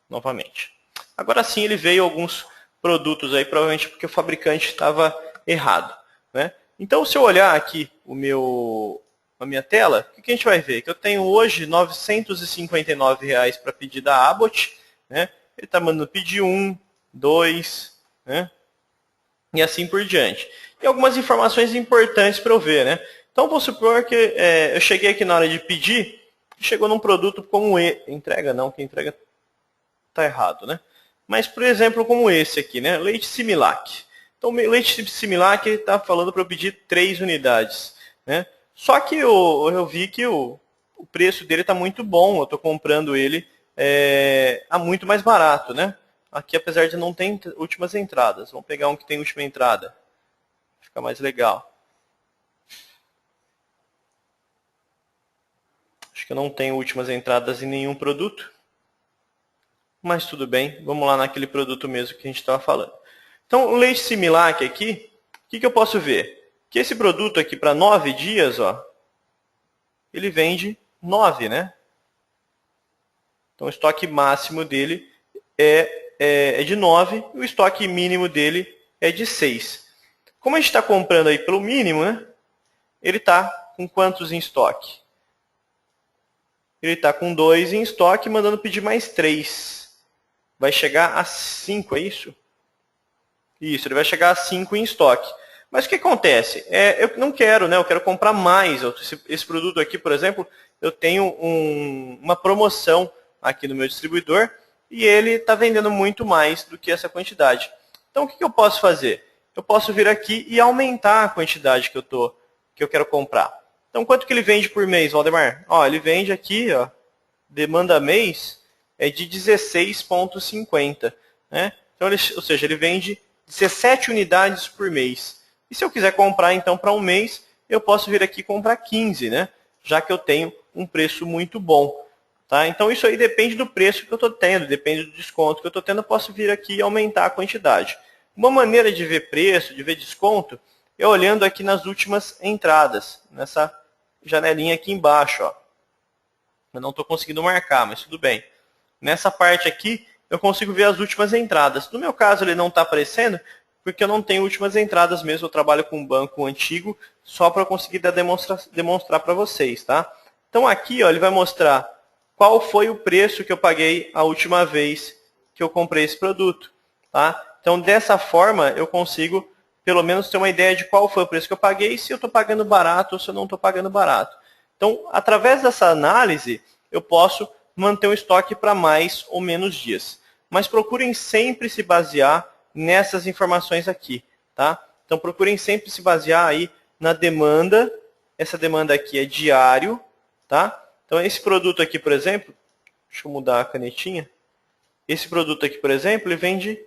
novamente. Agora sim ele veio alguns produtos aí, provavelmente porque o fabricante estava errado, né? Então se eu olhar aqui a minha tela, o que a gente vai ver? Que eu tenho hoje R$ 959 para pedir da Abbott, né? Ele está mandando pedir 1, 2, né? E assim por diante. E algumas informações importantes para eu ver, né? Então vou supor que eu cheguei aqui na hora de pedir, e chegou num produto como entrega não, que entrega está errado, né? Mas por exemplo como esse aqui, né? Leite Similac. Então leite Similac está falando para eu pedir 3 unidades, né? Só que eu vi que o o preço dele está muito bom, eu estou comprando ele a muito mais barato, né? Aqui, apesar de não ter últimas entradas, vamos pegar um que tem última entrada, fica mais legal. Acho que eu não tenho últimas entradas em nenhum produto, mas tudo bem, vamos lá naquele produto mesmo que a gente estava falando. Então, o leite Similac aqui, o que eu posso ver? Que esse produto aqui para 9 dias, ó, ele vende 9, né? Então, o estoque máximo dele é de 9 e o estoque mínimo dele é de 6. Como a gente está comprando aí pelo mínimo, né? Ele está com quantos em estoque? Ele está com 2 em estoque, mandando pedir mais 3. Vai chegar a 5, é isso? Isso, ele vai chegar a 5 em estoque. Mas o que acontece? Eu não quero, né? Eu quero comprar mais. Esse produto aqui, por exemplo, eu tenho uma promoção aqui no meu distribuidor e ele está vendendo muito mais do que essa quantidade. Então, o que eu posso fazer? Eu posso vir aqui e aumentar a quantidade que eu quero comprar. Então, quanto que ele vende por mês, Valdemar? Ó, ele vende aqui, ó, demanda mês é de 16,50. Né? Então, ou seja, ele vende 17 unidades por mês. E se eu quiser comprar, então, para um mês, eu posso vir aqui e comprar 15, né? Já que eu tenho um preço muito bom. Tá? Então, isso aí depende do preço que eu estou tendo, depende do desconto que eu estou tendo, eu posso vir aqui e aumentar a quantidade. Uma maneira de ver preço, de ver desconto, é olhando aqui nas últimas entradas, nessa janelinha aqui embaixo. Ó. Eu não estou conseguindo marcar, mas tudo bem. Nessa parte aqui, eu consigo ver as últimas entradas. No meu caso, ele não está aparecendo, porque eu não tenho últimas entradas mesmo. Eu trabalho com um banco antigo, só para conseguir demonstrar para vocês. Tá? Então, aqui ó, ele vai mostrar qual foi o preço que eu paguei a última vez que eu comprei esse produto. Tá? Então, dessa forma, eu consigo, pelo menos, ter uma ideia de qual foi o preço que eu paguei, se eu estou pagando barato ou se eu não estou pagando barato. Então, através dessa análise, eu posso manter um estoque para mais ou menos dias. Mas procurem sempre se basear nessas informações aqui. Tá? Então, procurem sempre se basear aí na demanda. Essa demanda aqui é diário. Tá? Então, esse produto aqui, por exemplo, deixa eu mudar a canetinha. Esse produto aqui, por exemplo, ele vende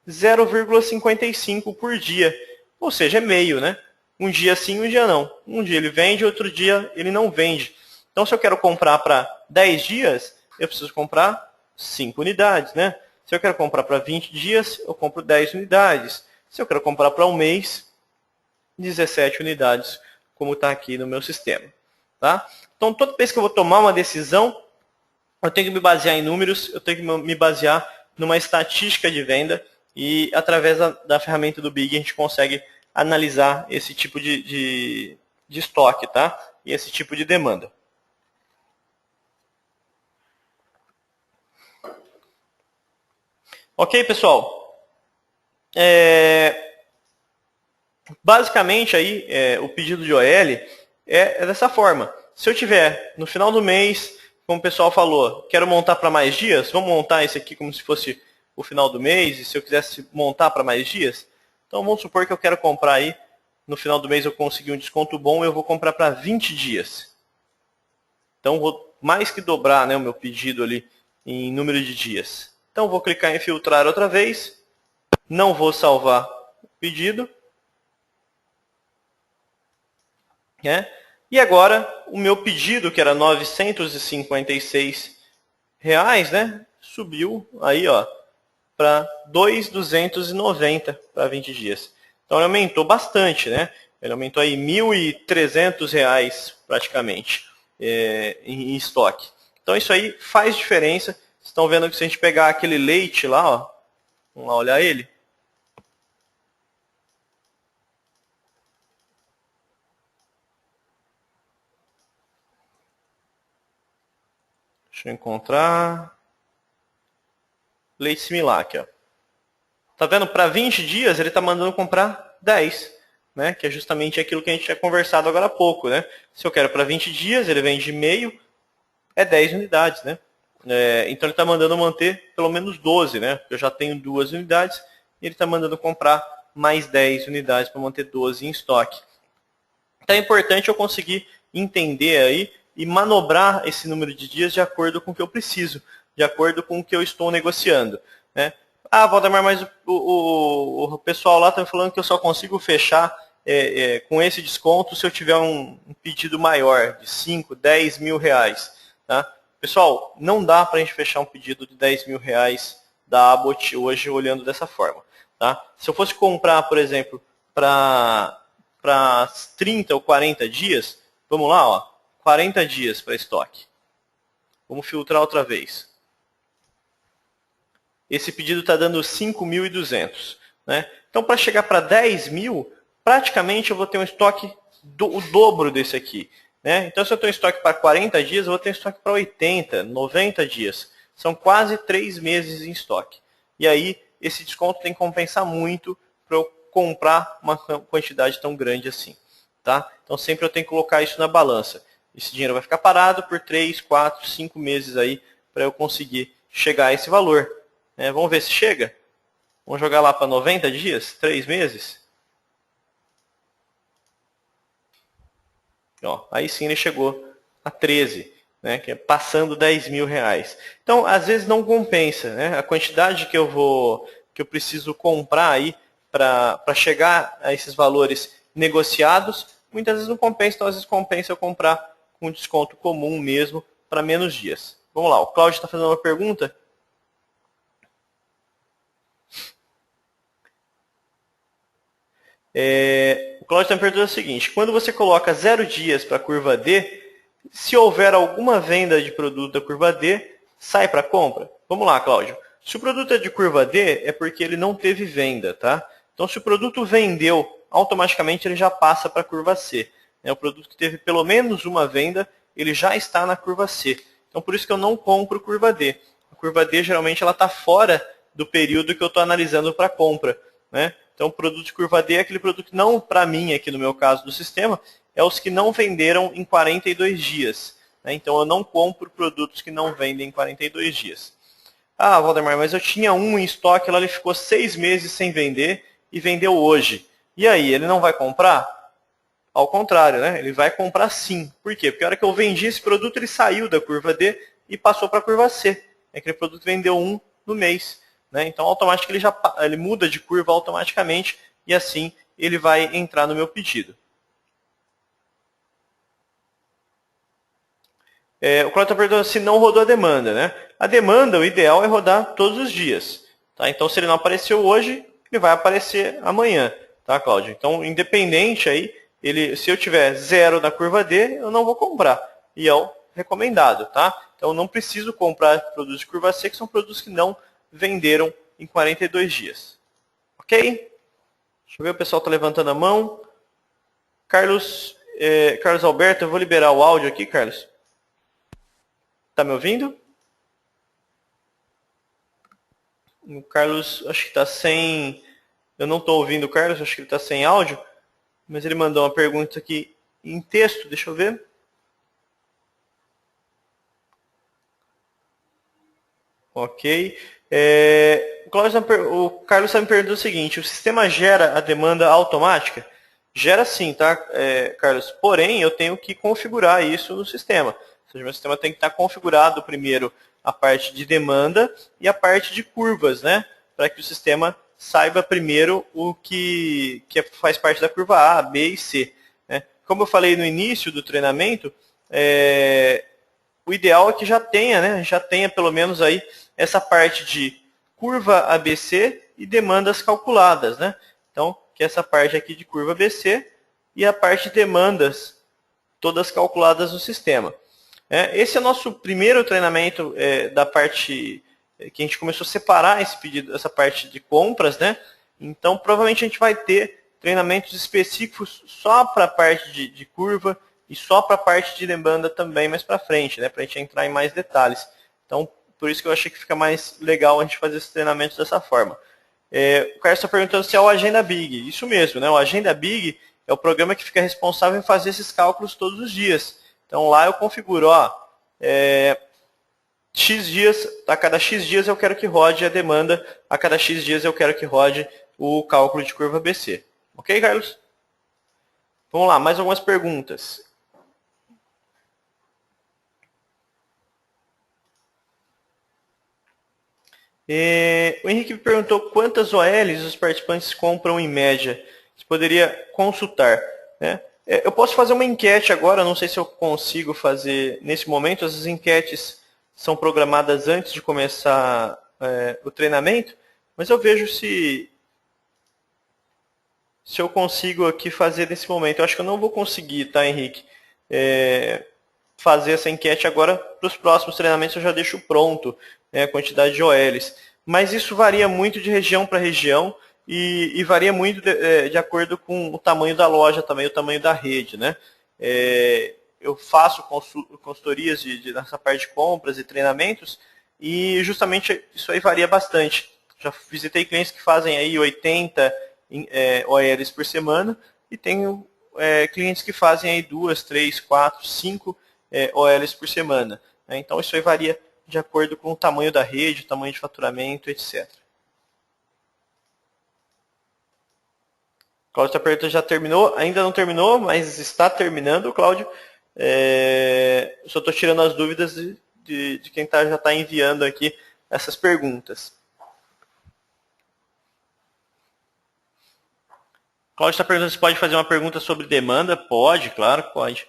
0,55 por dia. Ou seja, é meio, né? Um dia sim, um dia não. Um dia ele vende, outro dia ele não vende. Então, se eu quero comprar para 10 dias, eu preciso comprar 5 unidades, né? Se eu quero comprar para 20 dias, eu compro 10 unidades. Se eu quero comprar para um mês, 17 unidades, como está aqui no meu sistema. Tá? Então, toda vez que eu vou tomar uma decisão, eu tenho que me basear em números, eu tenho que me basear numa estatística de venda e através da ferramenta do Big a gente consegue analisar esse tipo de estoque, tá? E esse tipo de demanda. Ok, pessoal? Basicamente, aí, o pedido de OL é dessa forma. Se eu tiver no final do mês, como o pessoal falou, quero montar para mais dias, vamos montar esse aqui como se fosse o final do mês, e se eu quisesse montar para mais dias, então vamos supor que eu quero comprar aí, no final do mês eu consegui um desconto bom, eu vou comprar para 20 dias. Então vou mais que dobrar, né, o meu pedido ali em número de dias. Então vou clicar em filtrar outra vez, não vou salvar o pedido. Né? E agora, o meu pedido, que era R$ 956, né, subiu aí, ó, para 2.290 para 20 dias. Então, ele aumentou bastante, né? Ele aumentou aí R$ 1.300 praticamente em estoque. Então, isso aí faz diferença. Vocês estão vendo que se a gente pegar aquele leite lá, ó, vamos lá olhar ele. Deixa eu encontrar. Leite Similac, ó. Tá vendo? Para 20 dias ele está mandando comprar 10, né? Que é justamente aquilo que a gente tinha conversado agora há pouco, né? Se eu quero para 20 dias, ele vende meio, é 10 unidades, né? Então ele está mandando manter pelo menos 12, né? Eu já tenho 2 unidades e ele está mandando comprar mais 10 unidades para manter 12 em estoque. Então é importante eu conseguir entender aí e manobrar esse número de dias de acordo com o que eu preciso, de acordo com o que eu estou negociando, né? Ah, Valdemar, mas o pessoal lá está falando que eu só consigo fechar com esse desconto se eu tiver um pedido maior, de 5, 10 mil reais. Tá? Pessoal, não dá para a gente fechar um pedido de 10 mil reais da Abbott hoje olhando dessa forma. Tá? Se eu fosse comprar, por exemplo, para 30 ou 40 dias, vamos lá, ó, 40 dias para estoque. Vamos filtrar outra vez. Esse pedido está dando 5.200. Né? Então, para chegar para 10 mil, praticamente eu vou ter um estoque o dobro desse aqui. Né? Então, se eu tenho estoque para 40 dias, eu vou ter estoque para 80, 90 dias. São quase 3 meses em estoque. E aí, esse desconto tem que compensar muito para eu comprar uma quantidade tão grande assim. Tá? Então, sempre eu tenho que colocar isso na balança. Esse dinheiro vai ficar parado por 3, 4, 5 meses aí para eu conseguir chegar a esse valor. Vamos ver se chega? Vamos jogar lá para 90 dias? 3 meses? Ó, aí sim ele chegou a 13, né, que é passando 10 mil reais. Então, às vezes não compensa. Né? A quantidade que eu preciso comprar aí para chegar a esses valores negociados, muitas vezes não compensa, então às vezes compensa eu comprar com desconto comum mesmo para menos dias. Vamos lá, o Cláudio está fazendo uma pergunta. O Cláudio está me perguntando o seguinte: quando você coloca 0 dias para a curva D, se houver alguma venda de produto da curva D, sai para compra? Vamos lá, Cláudio. Se o produto é de curva D, é porque ele não teve venda, tá? Então, se o produto vendeu, automaticamente ele já passa para a curva C. O produto que teve pelo menos uma venda, ele já está na curva C. Então, por isso que eu não compro curva D. A curva D, geralmente, ela está fora do período que eu estou analisando para compra, né? Então, o produto de curva D é aquele produto que não, para mim, aqui no meu caso do sistema, é os que não venderam em 42 dias. Né? Então, eu não compro produtos que não vendem em 42 dias. Ah, Valdemar, mas eu tinha um em estoque, ele ficou 6 meses sem vender e vendeu hoje. E aí, ele não vai comprar? Ao contrário, né? Ele vai comprar sim. Por quê? Porque a hora que eu vendi esse produto, ele saiu da curva D e passou para a curva C. Aquele produto vendeu um no mês. Né? Então, automaticamente, ele muda de curva automaticamente e assim ele vai entrar no meu pedido. O Cláudio está perguntando se não rodou a demanda. Né? A demanda, o ideal é rodar todos os dias. Tá? Então, se ele não apareceu hoje, ele vai aparecer amanhã. Tá, Cláudio? Então, independente aí, se eu tiver 0 na curva D, eu não vou comprar. E é o recomendado. Tá? Então, eu não preciso comprar produtos de curva C, que são produtos que não venderam em 42 dias. Ok? Deixa eu ver, o pessoal está levantando a mão. Carlos Alberto, eu vou liberar o áudio aqui, Carlos. Está me ouvindo? O Carlos, acho que está sem... Eu não estou ouvindo o Carlos, acho que ele está sem áudio. Mas ele mandou uma pergunta aqui em texto, deixa eu ver. Ok. O Carlos está me perguntando o seguinte: o sistema gera a demanda automática? Gera sim, tá, Carlos? Porém, eu tenho que configurar isso no sistema. Ou seja, meu sistema tem que estar configurado primeiro a parte de demanda e a parte de curvas, né? Para que o sistema saiba primeiro o que faz parte da curva A, B e C. Né? Como eu falei no início do treinamento, o ideal é que já tenha, né? Já tenha pelo menos aí essa parte de curva ABC e demandas calculadas, né? Então, que é essa parte aqui de curva ABC e a parte de demandas todas calculadas no sistema. Esse é o nosso primeiro treinamento da parte que a gente começou a separar esse pedido, essa parte de compras, né? Então, provavelmente a gente vai ter treinamentos específicos só para a parte de curva e só para a parte de demanda também mais para frente, né? Para a gente entrar em mais detalhes. Então, por isso que eu achei que fica mais legal a gente fazer esses treinamentos dessa forma. O Carlos está perguntando se é o Agenda Big. Isso mesmo, né? O Agenda Big é o programa que fica responsável em fazer esses cálculos todos os dias. Então, lá eu configuro, X dias, a cada X dias eu quero que rode a demanda, a cada X dias eu quero que rode o cálculo de curva ABC. Ok, Carlos? Vamos lá, mais algumas perguntas. O Henrique me perguntou quantas OLs os participantes compram em média. Você poderia consultar, né? Eu posso fazer uma enquete agora, não sei se eu consigo fazer nesse momento. As enquetes são programadas antes de começar o treinamento, mas eu vejo se eu consigo aqui fazer nesse momento. Eu acho que eu não vou conseguir, tá, Henrique? Fazer essa enquete agora. Para os próximos treinamentos eu já deixo pronto, né, a quantidade de OLs. Mas isso varia muito de região para região e varia muito de acordo com o tamanho da loja também, o tamanho da rede, né? Eu faço consultorias nessa parte de compras e treinamentos e justamente isso aí varia bastante. Já visitei clientes que fazem aí 80 OLs por semana e tenho clientes que fazem aí 2, 3, 4, 5 OLs por semana, né? Então isso aí varia de acordo com o tamanho da rede, o tamanho de faturamento, etc. Cláudio está perguntando, já terminou? Ainda não terminou, mas está terminando, Cláudio. Só estou tirando as dúvidas de quem já está enviando aqui essas perguntas. Cláudio está perguntando se pode fazer uma pergunta sobre demanda. Pode, claro que pode.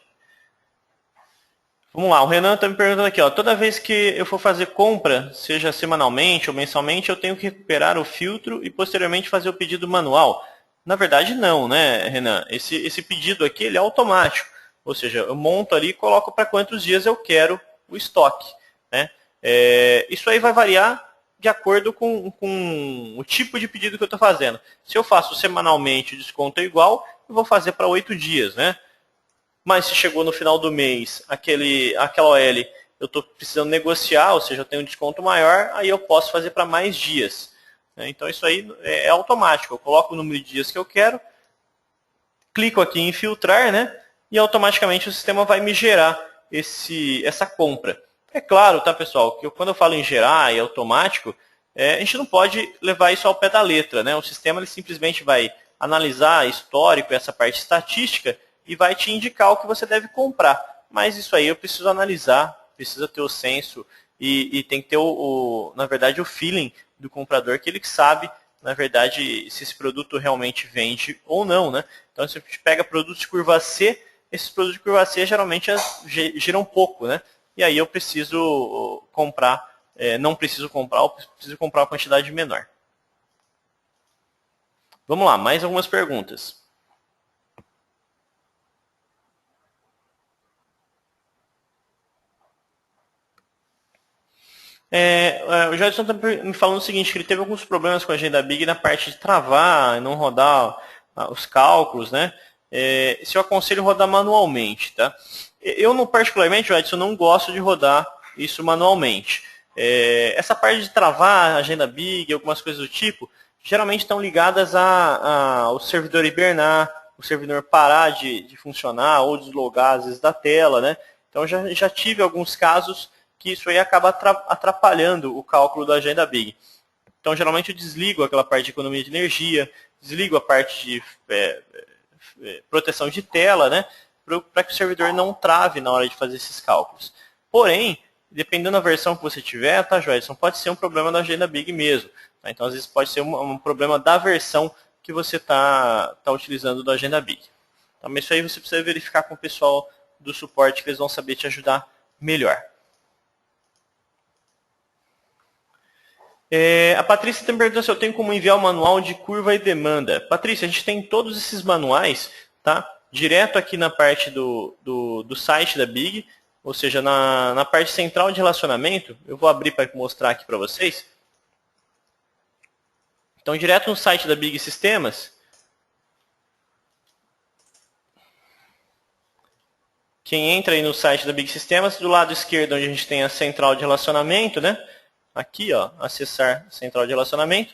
Vamos lá, o Renan está me perguntando aqui, ó, toda vez que eu for fazer compra, seja semanalmente ou mensalmente, eu tenho que recuperar o filtro e posteriormente fazer o pedido manual. Na verdade não, né, Renan? Esse pedido aqui ele é automático, ou seja, eu monto ali e coloco para quantos dias eu quero o estoque, né? Isso aí vai variar de acordo com o tipo de pedido que eu estou fazendo. Se eu faço semanalmente, o desconto é igual, eu vou fazer para 8 dias, né? Mas se chegou no final do mês, aquela OL, eu estou precisando negociar, ou seja, eu tenho um desconto maior, aí eu posso fazer para mais dias. Então isso aí é automático. Eu coloco o número de dias que eu quero, clico aqui em filtrar, né? E automaticamente o sistema vai me gerar essa compra. É claro, tá, pessoal, que quando eu falo em gerar e automático, a gente não pode levar isso ao pé da letra, né? O sistema ele simplesmente vai analisar histórico, essa parte estatística, e vai te indicar o que você deve comprar. Mas isso aí eu preciso analisar, precisa ter o senso e tem que ter, na verdade, o feeling do comprador, que ele sabe, na verdade, se esse produto realmente vende ou não, né? Então, se a gente pega produtos de curva C, esses produtos de curva C geralmente giram pouco, né? E aí eu preciso comprar, não preciso comprar, eu preciso comprar uma quantidade menor. Vamos lá, mais algumas perguntas. O Jadson está me falando o seguinte, que ele teve alguns problemas com a Agenda Big na parte de travar, não rodar os cálculos, né? Se eu aconselho rodar manualmente, tá? Eu, particularmente, Edson, não gosto de rodar isso manualmente. Essa parte de travar a Agenda Big, algumas coisas do tipo, geralmente estão ligadas ao servidor hibernar, o servidor parar de funcionar ou deslogar, às vezes, da tela, né? Então, já tive alguns casos que isso aí acaba atrapalhando o cálculo da Agenda Big. Então, geralmente, eu desligo aquela parte de economia de energia, desligo a parte de proteção de tela, né, para que o servidor não trave na hora de fazer esses cálculos. Porém, dependendo da versão que você tiver, tá, Joelson, pode ser um problema da Agenda Big mesmo. Tá? Então, às vezes, pode ser um problema da versão que você está utilizando da Agenda Big. Então, mas isso aí você precisa verificar com o pessoal do suporte, que eles vão saber te ajudar melhor. A Patrícia também perguntou se eu tenho como enviar o manual de curva e demanda. Patrícia, a gente tem todos esses manuais, tá? Direto aqui na parte do site da Big, ou seja, na parte central de relacionamento. Eu vou abrir para mostrar aqui para vocês. Então, direto no site da Big Sistemas. Quem entra aí no site da Big Sistemas, do lado esquerdo, onde a gente tem a central de relacionamento, né? Aqui, ó, acessar central de relacionamento.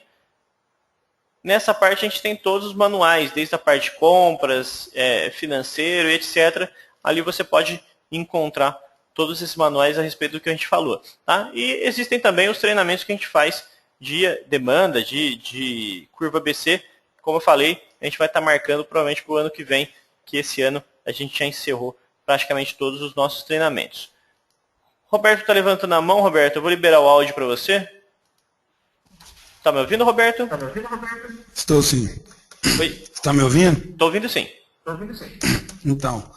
Nessa parte a gente tem todos os manuais, desde a parte de compras, financeiro, etc. Ali você pode encontrar todos esses manuais a respeito do que a gente falou. Tá? E existem também os treinamentos que a gente faz de demanda, de curva BC. Como eu falei, a gente vai estar marcando provavelmente para o ano que vem, que esse ano a gente já encerrou praticamente todos os nossos treinamentos. Roberto está levantando a mão, Roberto. Eu vou liberar o áudio para você. Está me ouvindo, Roberto? Estou sim. Oi? Está me ouvindo? Estou ouvindo sim. Então,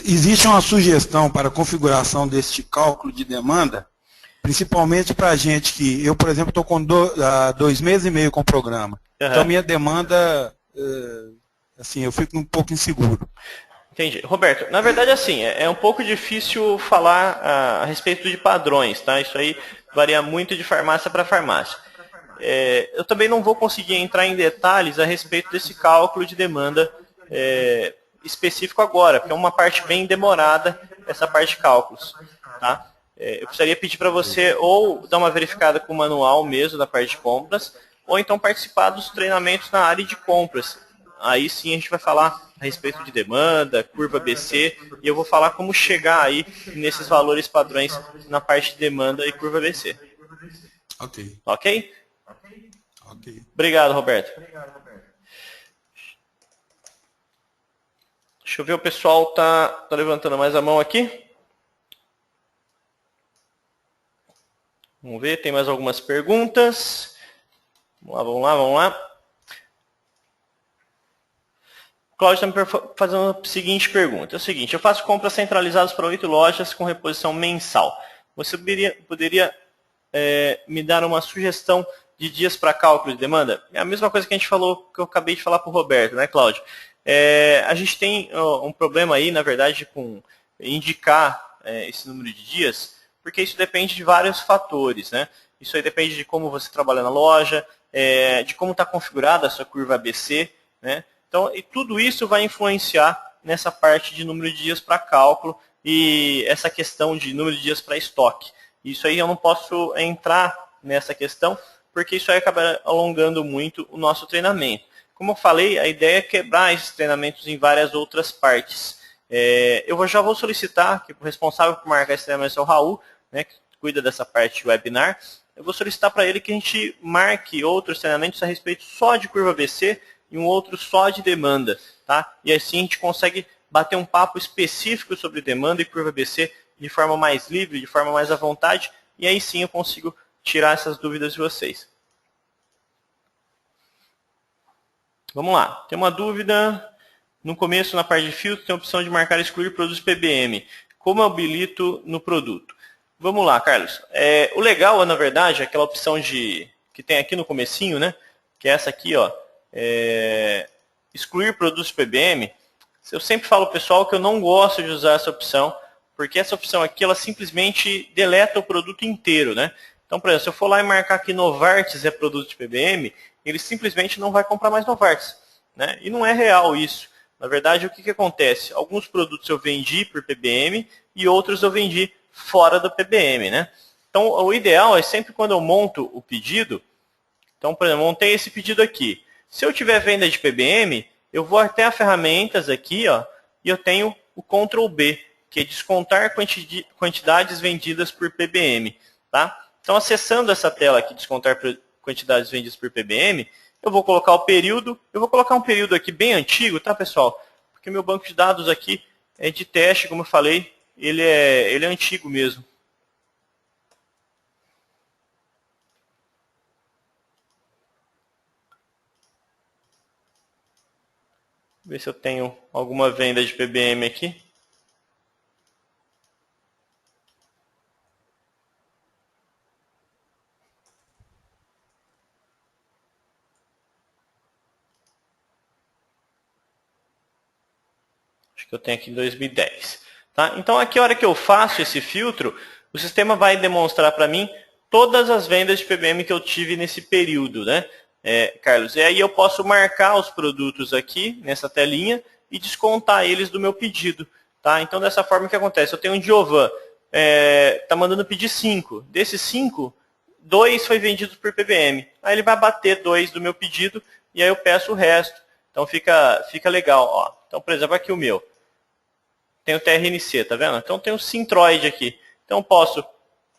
existe uma sugestão para a configuração deste cálculo de demanda, principalmente para a gente que, eu, por exemplo, estou com 2 meses e meio com o programa. Uhum. Então, minha demanda, assim, eu fico um pouco inseguro. Entendi. Roberto, na verdade, assim, é um pouco difícil falar a respeito de padrões, tá? Isso aí varia muito de farmácia para farmácia. Eu também não vou conseguir entrar em detalhes a respeito desse cálculo de demanda específico agora, porque é uma parte bem demorada, essa parte de cálculos, tá? Eu precisaria pedir para você ou dar uma verificada com o manual mesmo da parte de compras, ou então participar dos treinamentos na área de compras. Aí sim a gente vai falar a respeito de demanda, curva ABC, e eu vou falar como chegar aí nesses valores padrões na parte de demanda e curva ABC. Ok. Ok? Ok. Obrigado, Roberto. Deixa eu ver, o pessoal tá levantando mais a mão aqui. Vamos ver, tem mais algumas perguntas. Vamos lá. Cláudio está me fazendo a seguinte pergunta. É o seguinte, eu faço compras centralizadas para 8 lojas com reposição mensal. Você poderia me dar uma sugestão de dias para cálculo de demanda? É a mesma coisa que a gente falou, que eu acabei de falar para o Roberto, né, Cláudio? A gente tem um problema aí, na verdade, com indicar esse número de dias, porque isso depende de vários fatores, né? Isso aí depende de como você trabalha na loja, de como está configurada a sua curva ABC, né? Então, e tudo isso vai influenciar nessa parte de número de dias para cálculo e essa questão de número de dias para estoque. Isso aí eu não posso entrar nessa questão, porque isso aí acaba alongando muito o nosso treinamento. Como eu falei, a ideia é quebrar esses treinamentos em várias outras partes. Eu já vou solicitar, que o responsável por marcar esse treinamento é o Raul, né, que cuida dessa parte de webinar. Eu vou solicitar para ele que a gente marque outros treinamentos a respeito só de curva ABC e um outro só de demanda, tá? E assim a gente consegue bater um papo específico sobre demanda e curva ABC de forma mais livre, de forma mais à vontade, e aí sim eu consigo tirar essas dúvidas de vocês. Vamos lá, tem uma dúvida. No começo, na parte de filtro, tem a opção de marcar e excluir produtos PBM. Como eu habilito no produto? Vamos lá, Carlos. O legal, na verdade, é aquela opção que tem aqui no comecinho, né? Que é essa aqui, ó. Excluir produtos PBM. Eu sempre falo, pessoal, que eu não gosto de usar essa opção, porque essa opção aqui, ela simplesmente deleta o produto inteiro, né? Então, por exemplo, se eu for lá e marcar aqui Novartis é produto de PBM, ele simplesmente não vai comprar mais Novartis, né? E não é real isso. Na verdade, o que acontece? Alguns produtos eu vendi por PBM e outros eu vendi fora do PBM, né? Então, o ideal é sempre quando eu monto o pedido, então, por exemplo, montei esse pedido aqui. Se eu tiver venda de PBM, eu vou até a ferramentas aqui, ó, e eu tenho o Ctrl B, que é descontar quantidades vendidas por PBM, tá? Então, acessando essa tela aqui, descontar quantidades vendidas por PBM, eu vou colocar o período. Eu vou colocar um período aqui bem antigo, tá, pessoal? Porque meu banco de dados aqui é de teste, como eu falei, ele é antigo mesmo. Ver se eu tenho alguma venda de PBM aqui. Acho que eu tenho aqui em 2010. Tá? Então, aqui a hora que eu faço esse filtro, o sistema vai demonstrar para mim todas as vendas de PBM que eu tive nesse período, né, Carlos? E aí eu posso marcar os produtos aqui nessa telinha e descontar eles do meu pedido. Tá? Então, dessa forma, o que acontece? Eu tenho um Diovan, está mandando pedir 5. Desses 5, 2 foi vendido por PBM. Aí ele vai bater 2 do meu pedido e aí eu peço o resto. Então, fica legal. Ó. Então, por exemplo, aqui o meu. Tem o TRNC, tá vendo? Então tem o Synthroid aqui. Então posso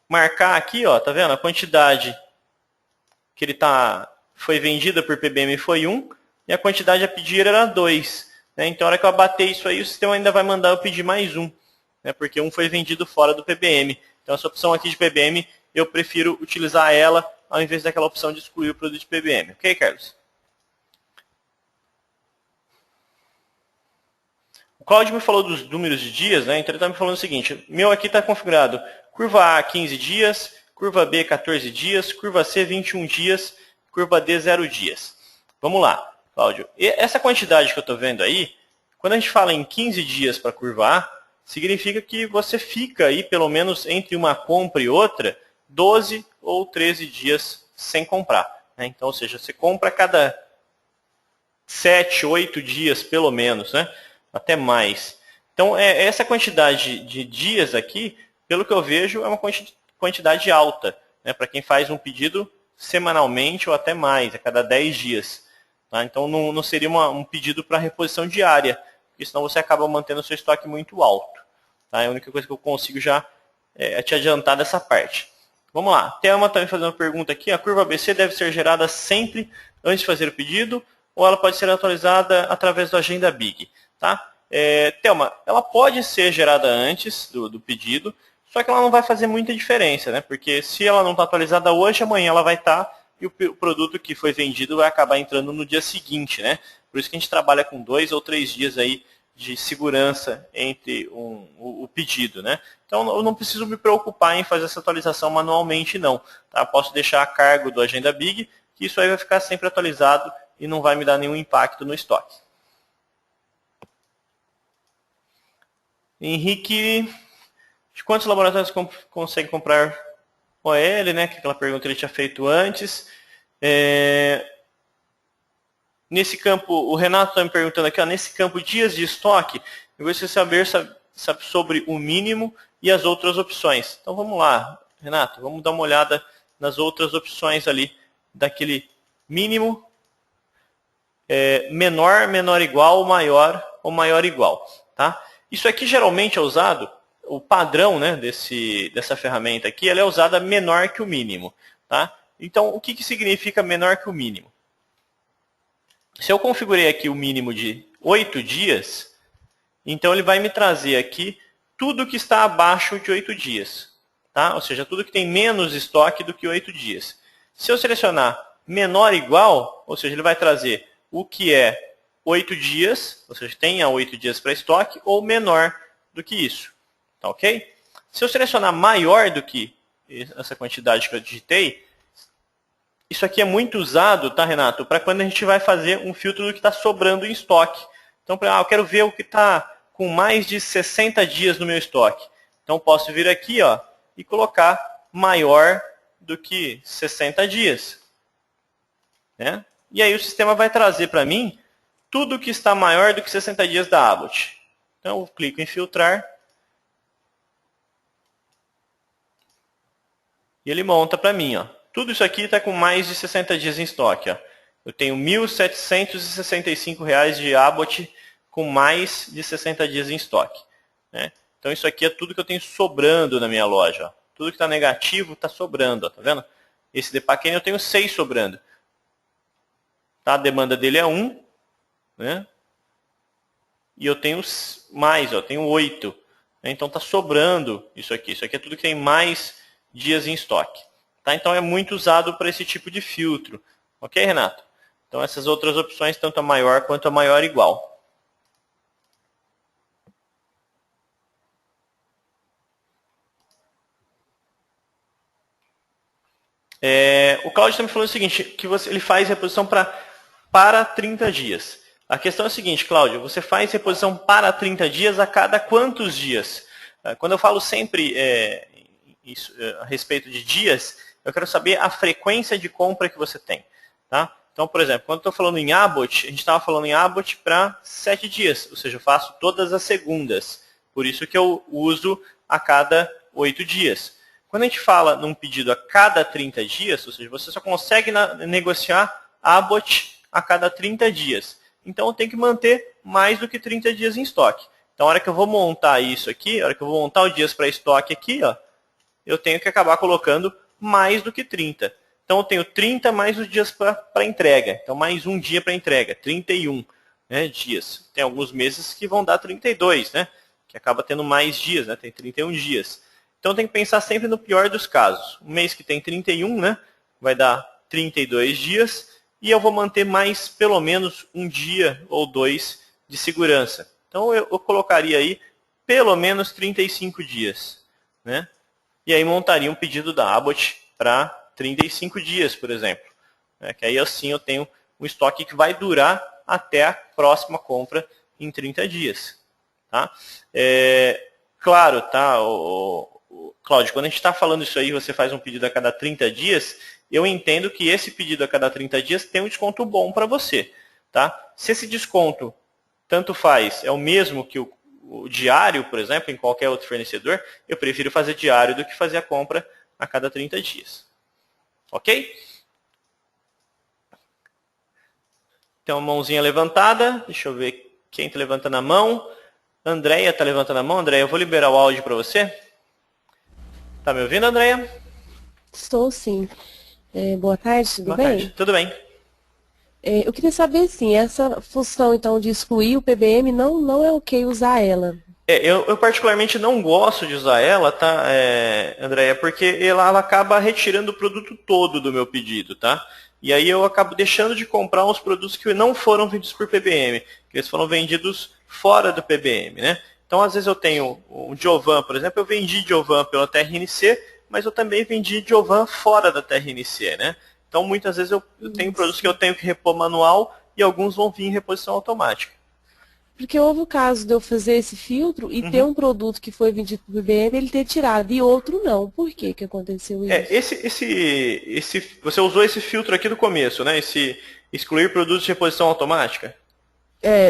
marcar aqui, ó, tá vendo? A quantidade que ele foi vendida por PBM foi 1 e a quantidade a pedir era 2. Né? Então, na hora que eu abater isso aí, o sistema ainda vai mandar eu pedir mais 1, né? Porque 1 foi vendido fora do PBM. Então, essa opção aqui de PBM eu prefiro utilizar ela ao invés daquela opção de excluir o produto de PBM. Ok, Carlos? O Cláudio me falou dos números de dias, né? Então ele está me falando o seguinte, meu aqui está configurado curva A 15 dias, curva B 14 dias, curva C 21 dias, curva D 0 dias. Vamos lá, Cláudio. E essa quantidade que eu estou vendo aí, quando a gente fala em 15 dias para a curva A, significa que você fica aí, pelo menos entre uma compra e outra, 12 ou 13 dias sem comprar. Né? Então, ou seja, você compra a cada 7, 8 dias, pelo menos, né? Até mais. Então, essa quantidade de dias aqui, pelo que eu vejo, é uma quantidade alta, né? Para quem faz um pedido semanalmente ou até mais, a cada 10 dias. Tá? Então, não seria um pedido para reposição diária, porque senão você acaba mantendo o seu estoque muito alto. Tá? É a única coisa que eu consigo já te adiantar dessa parte. Vamos lá. Thelma está me fazendo uma pergunta aqui. A curva ABC deve ser gerada sempre antes de fazer o pedido ou ela pode ser atualizada através do Agenda Big? Tá? Thelma, ela pode ser gerada antes do pedido, só que ela não vai fazer muita diferença, né? Porque se ela não está atualizada hoje, amanhã ela vai estar e o produto que foi vendido vai acabar entrando no dia seguinte, né? Por isso que a gente trabalha com 2 ou 3 dias aí de segurança entre o pedido, né? Então eu não preciso me preocupar em fazer essa atualização manualmente, não. Tá? Posso deixar a cargo do Agenda Big, que isso aí vai ficar sempre atualizado e não vai me dar nenhum impacto no estoque. Henrique, de quantos laboratórios consegue comprar OL, né? Que aquela pergunta que ele tinha feito antes. Nesse campo, o Renato está me perguntando aqui, ó, nesse campo dias de estoque, eu gostaria de saber sobre o mínimo e as outras opções. Então vamos lá, Renato, vamos dar uma olhada nas outras opções ali, daquele mínimo, menor, menor igual, maior ou maior igual. Tá? Isso aqui geralmente é usado, o padrão, né, dessa ferramenta aqui, ela é usada menor que o mínimo. Tá? Então, o que significa menor que o mínimo? Se eu configurei aqui o mínimo de 8 dias, então ele vai me trazer aqui tudo que está abaixo de 8 dias. Tá? Ou seja, tudo que tem menos estoque do que 8 dias. Se eu selecionar menor igual, ou seja, ele vai trazer o que é 8 dias, ou seja, tenha 8 dias para estoque, ou menor do que isso. Tá ok? Se eu selecionar maior do que essa quantidade que eu digitei, isso aqui é muito usado, tá, Renato? Para quando a gente vai fazer um filtro do que está sobrando em estoque. Então, eu quero ver o que está com mais de 60 dias no meu estoque. Então, posso vir aqui, ó, e colocar maior do que 60 dias. Né? E aí o sistema vai trazer para mim tudo que está maior do que 60 dias da Abbott. Então, eu clico em filtrar. E ele monta para mim, ó. Tudo isso aqui está com mais de 60 dias em estoque. Ó. Eu tenho R$ 1.765 de Abbott com mais de 60 dias em estoque. Né? Então isso aqui é tudo que eu tenho sobrando na minha loja. Ó. Tudo que está negativo está sobrando. Ó, tá vendo? Esse Depaquene eu tenho 6 sobrando. Tá? A demanda dele é 1. Né? E eu tenho mais, ó, tenho 8. Né? Então está sobrando isso aqui. Isso aqui é tudo que tem mais dias em estoque. Tá? Então é muito usado para esse tipo de filtro. Ok, Renato? Então essas outras opções, tanto a maior quanto a maior igual. O Cláudio está me falando o seguinte, que ele faz reposição para 30 dias. A questão é a seguinte, Cláudio, você faz reposição para 30 dias a cada quantos dias? Quando eu falo sempre a respeito de dias, eu quero saber a frequência de compra que você tem. Tá? Então, por exemplo, quando eu estou falando em Abbott, a gente estava falando em Abbott para 7 dias, ou seja, eu faço todas as segundas. Por isso que eu uso a cada 8 dias. Quando a gente fala num pedido a cada 30 dias, ou seja, você só consegue negociar Abbott a cada 30 dias. Então, eu tenho que manter mais do que 30 dias em estoque. Então, a hora que eu vou montar isso aqui, a hora que eu vou montar os dias para estoque aqui, ó, eu tenho que acabar colocando mais do que 30. Então, eu tenho 30 mais os dias para entrega. Então, mais um dia para entrega, 31 dias. Tem alguns meses que vão dar 32, né? Que acaba tendo mais dias, né? Tem 31 dias. Então tem que pensar sempre no pior dos casos. Um mês que tem 31, né, vai dar 32 dias, e eu vou manter mais pelo menos um dia ou dois de segurança. Então eu colocaria aí pelo menos 35 dias, né? E aí montaria um pedido da Abbott para 35 dias, por exemplo. Né? Que aí assim eu tenho um estoque que vai durar até a próxima compra em 30 dias. Tá? Claro, tá, Cláudio, quando a gente está falando isso aí, você faz um pedido a cada 30 dias, eu entendo que esse pedido a cada 30 dias tem um desconto bom para você. Tá? Se esse desconto, tanto faz, é o mesmo que o diário, por exemplo, em qualquer outro fornecedor, eu prefiro fazer diário do que fazer a compra a cada 30 dias. Ok? Tem uma mãozinha levantada. Deixa eu ver quem está levantando a mão. Andréia está levantando a mão. Andréia, eu vou liberar o áudio para você. Está me ouvindo, Andréia? Estou sim. Boa tarde, tudo Boa bem? tarde. Tudo bem. Eu queria saber, assim, essa função, então, de excluir o PBM, não é ok usar ela. Eu particularmente não gosto de usar ela, tá, Andréia, porque ela acaba retirando o produto todo do meu pedido, tá? E aí eu acabo deixando de comprar uns produtos que não foram vendidos por PBM, que eles foram vendidos fora do PBM, né? Então, às vezes eu tenho um Giovan, por exemplo, eu vendi Giovan pela TRNC, mas eu também vendi Giovan fora da TRNC, né? Então, muitas vezes eu tenho produtos que eu tenho que repor manual e alguns vão vir em reposição automática. Porque houve o caso de eu fazer esse filtro e ter um produto que foi vendido por PBM, ele ter tirado, e outro não. Por que que aconteceu isso? Você usou esse filtro aqui do começo, né? Esse excluir produtos de reposição automática?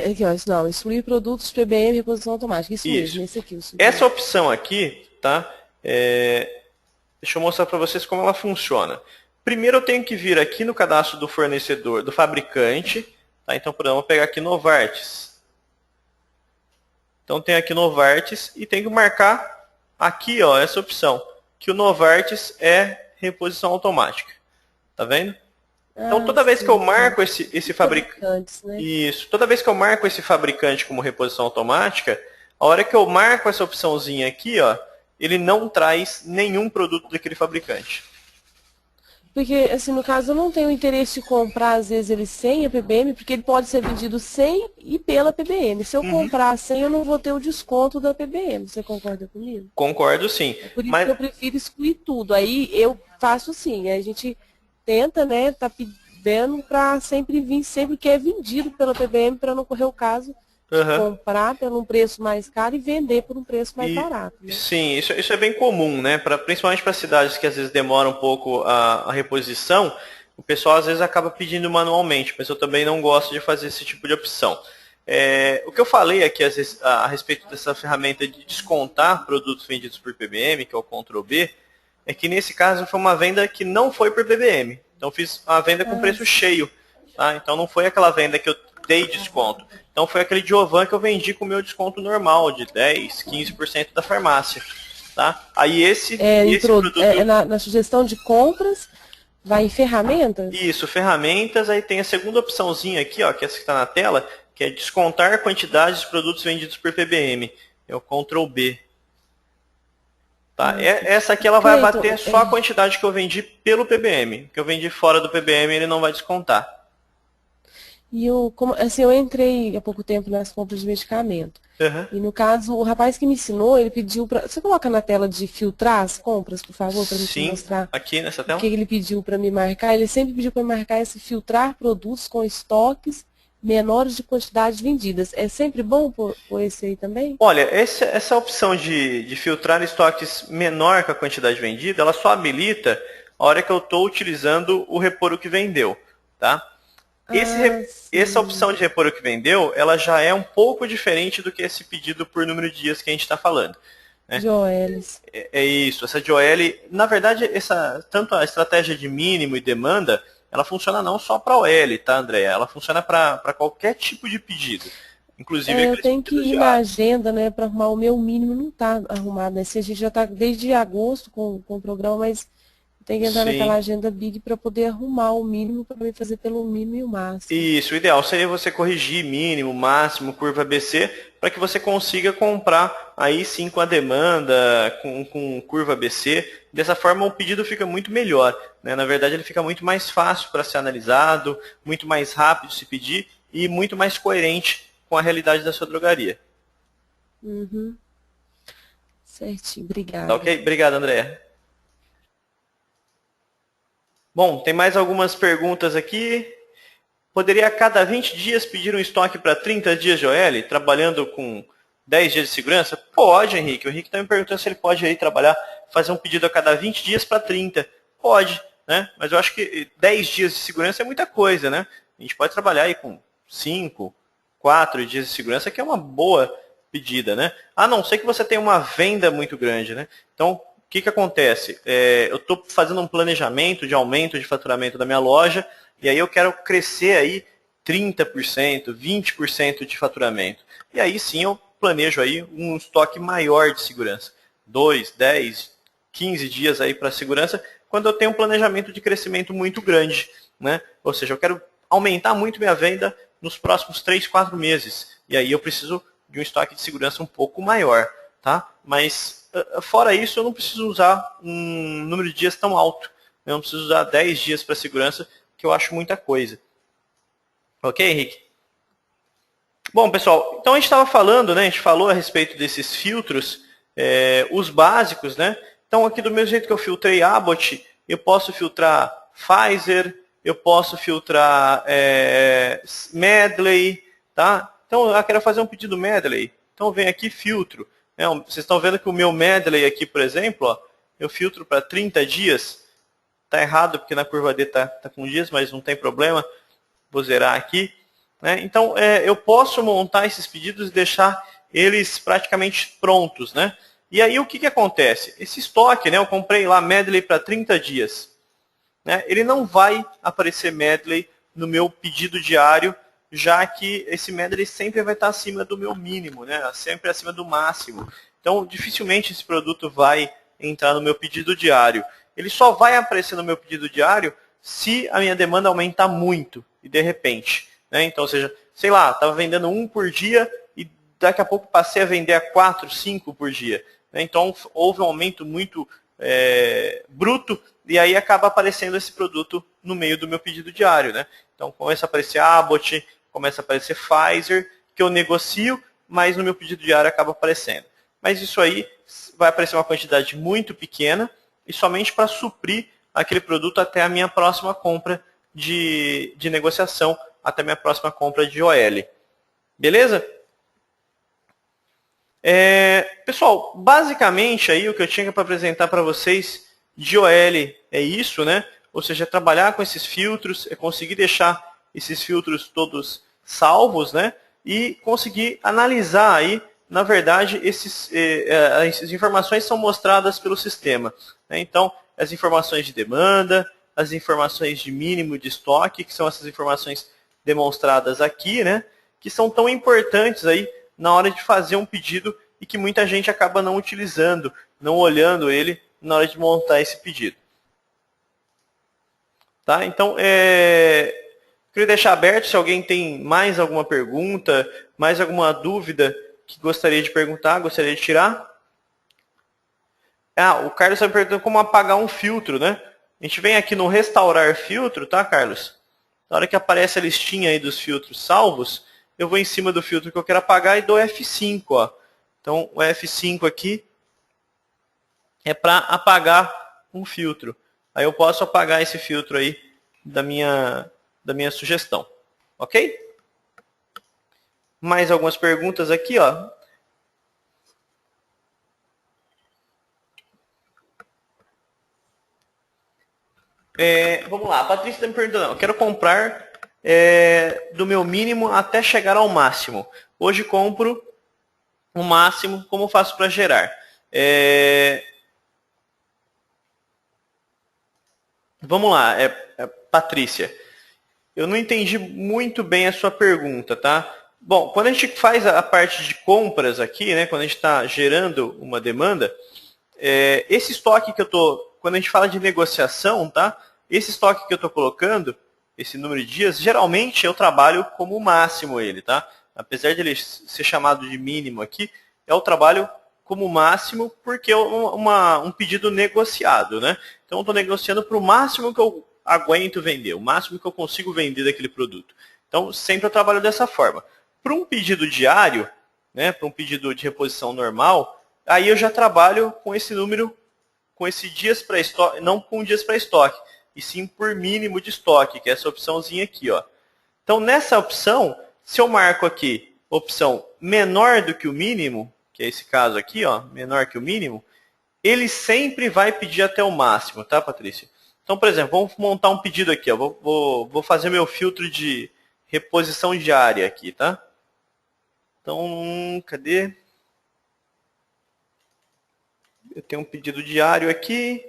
Aqui, ó, não, excluir produtos PBM e reposição automática. Isso mesmo, esse aqui. Essa opção aqui, tá? Deixa eu mostrar para vocês como ela funciona. Primeiro eu tenho que vir aqui no cadastro do fornecedor, do fabricante. Tá? Então, por exemplo, vou pegar aqui Novartis. Então tem aqui Novartis e tem que marcar aqui, ó, essa opção, que o Novartis é reposição automática. Tá vendo? Então toda vez que eu marco esse fabricante, né? Isso, toda vez que eu marco esse fabricante como reposição automática, a hora que eu marco essa opçãozinha aqui, ó, ele não traz nenhum produto daquele fabricante. Porque, assim, no caso, eu não tenho interesse de comprar, às vezes, ele sem a PBM, porque ele pode ser vendido sem e pela PBM. Se eu comprar sem, eu não vou ter o desconto da PBM. Você concorda comigo? Concordo, sim. É por isso que eu prefiro excluir tudo. Aí eu faço assim, a gente tenta, né, tá pedindo para sempre vir, sempre que é vendido pela PBM, para não correr o caso de comprar por um preço mais caro e vender por um preço mais barato. Né? Sim, isso é bem comum, né? Principalmente para cidades que às vezes demoram um pouco a reposição, o pessoal às vezes acaba pedindo manualmente, mas eu também não gosto de fazer esse tipo de opção. O que eu falei aqui às vezes, a respeito dessa ferramenta de descontar produtos vendidos por PBM, que é o Ctrl B, é que nesse caso foi uma venda que não foi por PBM. Então fiz uma venda com preço cheio. Tá? Então não foi aquela venda que eu dei desconto. Então foi aquele Giovan que eu vendi com o meu desconto normal, de 10, 15% da farmácia. Tá? Aí esse produto... na sugestão de compras, vai em ferramentas? Isso, ferramentas, aí tem a segunda opçãozinha aqui, ó, que é essa que está na tela, que é descontar quantidades de produtos vendidos por PBM. É o Ctrl B. Tá? Essa aqui ela vai bater só a quantidade que eu vendi pelo PBM. Que eu vendi fora do PBM, ele não vai descontar. E eu entrei há pouco tempo nas compras de medicamento. E no caso, o rapaz que me ensinou, ele pediu para... Você coloca na tela de filtrar as compras, por favor, para me mostrar? Aqui nessa tela. O que ele pediu para me marcar. Ele sempre pediu para me marcar esse filtrar produtos com estoques menores de quantidades vendidas. É sempre bom por esse aí também? Olha, essa opção de filtrar estoques menor que a quantidade vendida, ela só habilita a hora que eu estou utilizando o repor o que vendeu. Tá? Essa opção de repor o que vendeu, ela já é um pouco diferente do que esse pedido por número de dias que a gente está falando. Né? GOLs. É isso, essa GOL, na verdade, tanto a estratégia de mínimo e demanda, ela funciona não só para OL, tá, Andréia? Ela funciona para qualquer tipo de pedido. Inclusive eu tenho que ir na agenda, né, para arrumar o meu mínimo, não está arrumado. Né? Se a gente já está desde agosto com o programa, mas Tem que entrar naquela agenda Big para poder arrumar o mínimo para fazer pelo mínimo e o máximo. Isso, o ideal seria você corrigir mínimo, máximo, curva ABC, para que você consiga comprar aí sim com a demanda, com curva ABC. Dessa forma o pedido fica muito melhor, né? Na verdade ele fica muito mais fácil para ser analisado, muito mais rápido de se pedir e muito mais coerente com a realidade da sua drogaria. Uhum. Certinho, obrigada. Tá ok? Obrigado, André. Bom, tem mais algumas perguntas aqui. Poderia a cada 20 dias pedir um estoque para 30 dias de OL, trabalhando com 10 dias de segurança? Pode, Henrique. O Henrique está me perguntando se ele pode aí trabalhar, fazer um pedido a cada 20 dias para 30. Pode, né? Mas eu acho que 10 dias de segurança é muita coisa, né? A gente pode trabalhar aí com 5, 4 dias de segurança, que é uma boa pedida, né? A não ser que você tenha uma venda muito grande, né? Então, o que acontece? Eu estou fazendo um planejamento de aumento de faturamento da minha loja e aí eu quero crescer aí 30%, 20% de faturamento. E aí sim eu planejo aí um estoque maior de segurança. 2, 10, 15 dias aí para segurança, quando eu tenho um planejamento de crescimento muito grande, né? Ou seja, eu quero aumentar muito minha venda nos próximos 3, 4 meses. E aí eu preciso de um estoque de segurança um pouco maior, tá? Mas fora isso, eu não preciso usar um número de dias tão alto. Eu não preciso usar 10 dias para segurança, que eu acho muita coisa. Ok, Henrique? Bom, pessoal, então a gente estava falando, né? A gente falou a respeito desses filtros, os básicos, né? Então aqui do mesmo jeito que eu filtrei Abbott, eu posso filtrar Pfizer, eu posso filtrar Medley, tá? Então eu quero fazer um pedido Medley. Então vem aqui filtro. Vocês estão vendo que o meu Medley aqui, por exemplo, ó, eu filtro para 30 dias. Está errado porque na curva D está com dias, mas não tem problema. Vou zerar aqui. Né? Então, eu posso montar esses pedidos e deixar eles praticamente prontos. Né? E aí, o que acontece? Esse estoque, né, eu comprei lá Medley para 30 dias. Né? Ele não vai aparecer Medley no meu pedido diário, já que esse Medley sempre vai estar acima do meu mínimo, né? Sempre acima do máximo. Então, dificilmente esse produto vai entrar no meu pedido diário. Ele só vai aparecer no meu pedido diário se a minha demanda aumentar muito, e de repente. Né? Então, ou seja, sei lá, estava vendendo 1 por dia e daqui a pouco passei a vender a 4, 5 por dia. Né? Então, houve um aumento muito bruto e aí acaba aparecendo esse produto no meio do meu pedido diário. Né? Então, começa a aparecer Abbott, começa a aparecer Pfizer, que eu negocio, mas no meu pedido diário acaba aparecendo. Mas isso aí vai aparecer uma quantidade muito pequena e somente para suprir aquele produto até a minha próxima compra de negociação, até a minha próxima compra de OL. Beleza? Pessoal, basicamente aí o que eu tinha para apresentar para vocês de OL é isso, né? Ou seja, trabalhar com esses filtros, conseguir deixar esses filtros todos salvos, né? E conseguir analisar aí, na verdade, essas informações são mostradas pelo sistema. Né? Então, as informações de demanda, as informações de mínimo de estoque, que são essas informações demonstradas aqui, né? Que são tão importantes aí na hora de fazer um pedido e que muita gente acaba não utilizando, não olhando ele na hora de montar esse pedido. Tá? Então, queria deixar aberto se alguém tem mais alguma pergunta, mais alguma dúvida que gostaria de perguntar, gostaria de tirar. O Carlos está me perguntando como apagar um filtro, né? A gente vem aqui no restaurar filtro, tá, Carlos? Na hora que aparece a listinha aí dos filtros salvos, eu vou em cima do filtro que eu quero apagar e dou F5, ó. Então, o F5 aqui é para apagar um filtro. Aí eu posso apagar esse filtro aí da minha sugestão. Ok? Mais algumas perguntas aqui, ó. Vamos lá, a Patrícia está me perguntando. Eu quero comprar do meu mínimo até chegar ao máximo. Hoje compro o máximo, como faço para gerar? Vamos lá, Patrícia. Eu não entendi muito bem a sua pergunta, tá? Bom, quando a gente faz a parte de compras aqui, né, quando a gente está gerando uma demanda, esse estoque que eu estou quando a gente fala de negociação, tá? Esse estoque que eu estou colocando, esse número de dias, geralmente eu trabalho como máximo ele, tá? Apesar de ele ser chamado de mínimo aqui, eu trabalho como máximo porque é um pedido negociado, né? Então eu estou negociando para o máximo que eu aguento vender, o máximo que eu consigo vender daquele produto. Então sempre eu trabalho dessa forma. Para um pedido diário, né, para um pedido de reposição normal, aí eu já trabalho com esse número, com esse dias para estoque, não com dias para estoque, e sim por mínimo de estoque, que é essa opçãozinha aqui, ó. Então nessa opção, se eu marco aqui opção menor do que o mínimo, que é esse caso aqui, ó, menor que o mínimo, ele sempre vai pedir até o máximo, tá, Patrícia? Então, por exemplo, vamos montar um pedido aqui, ó. Vou fazer meu filtro de reposição diária aqui, tá? Então, cadê? Eu tenho um pedido diário aqui.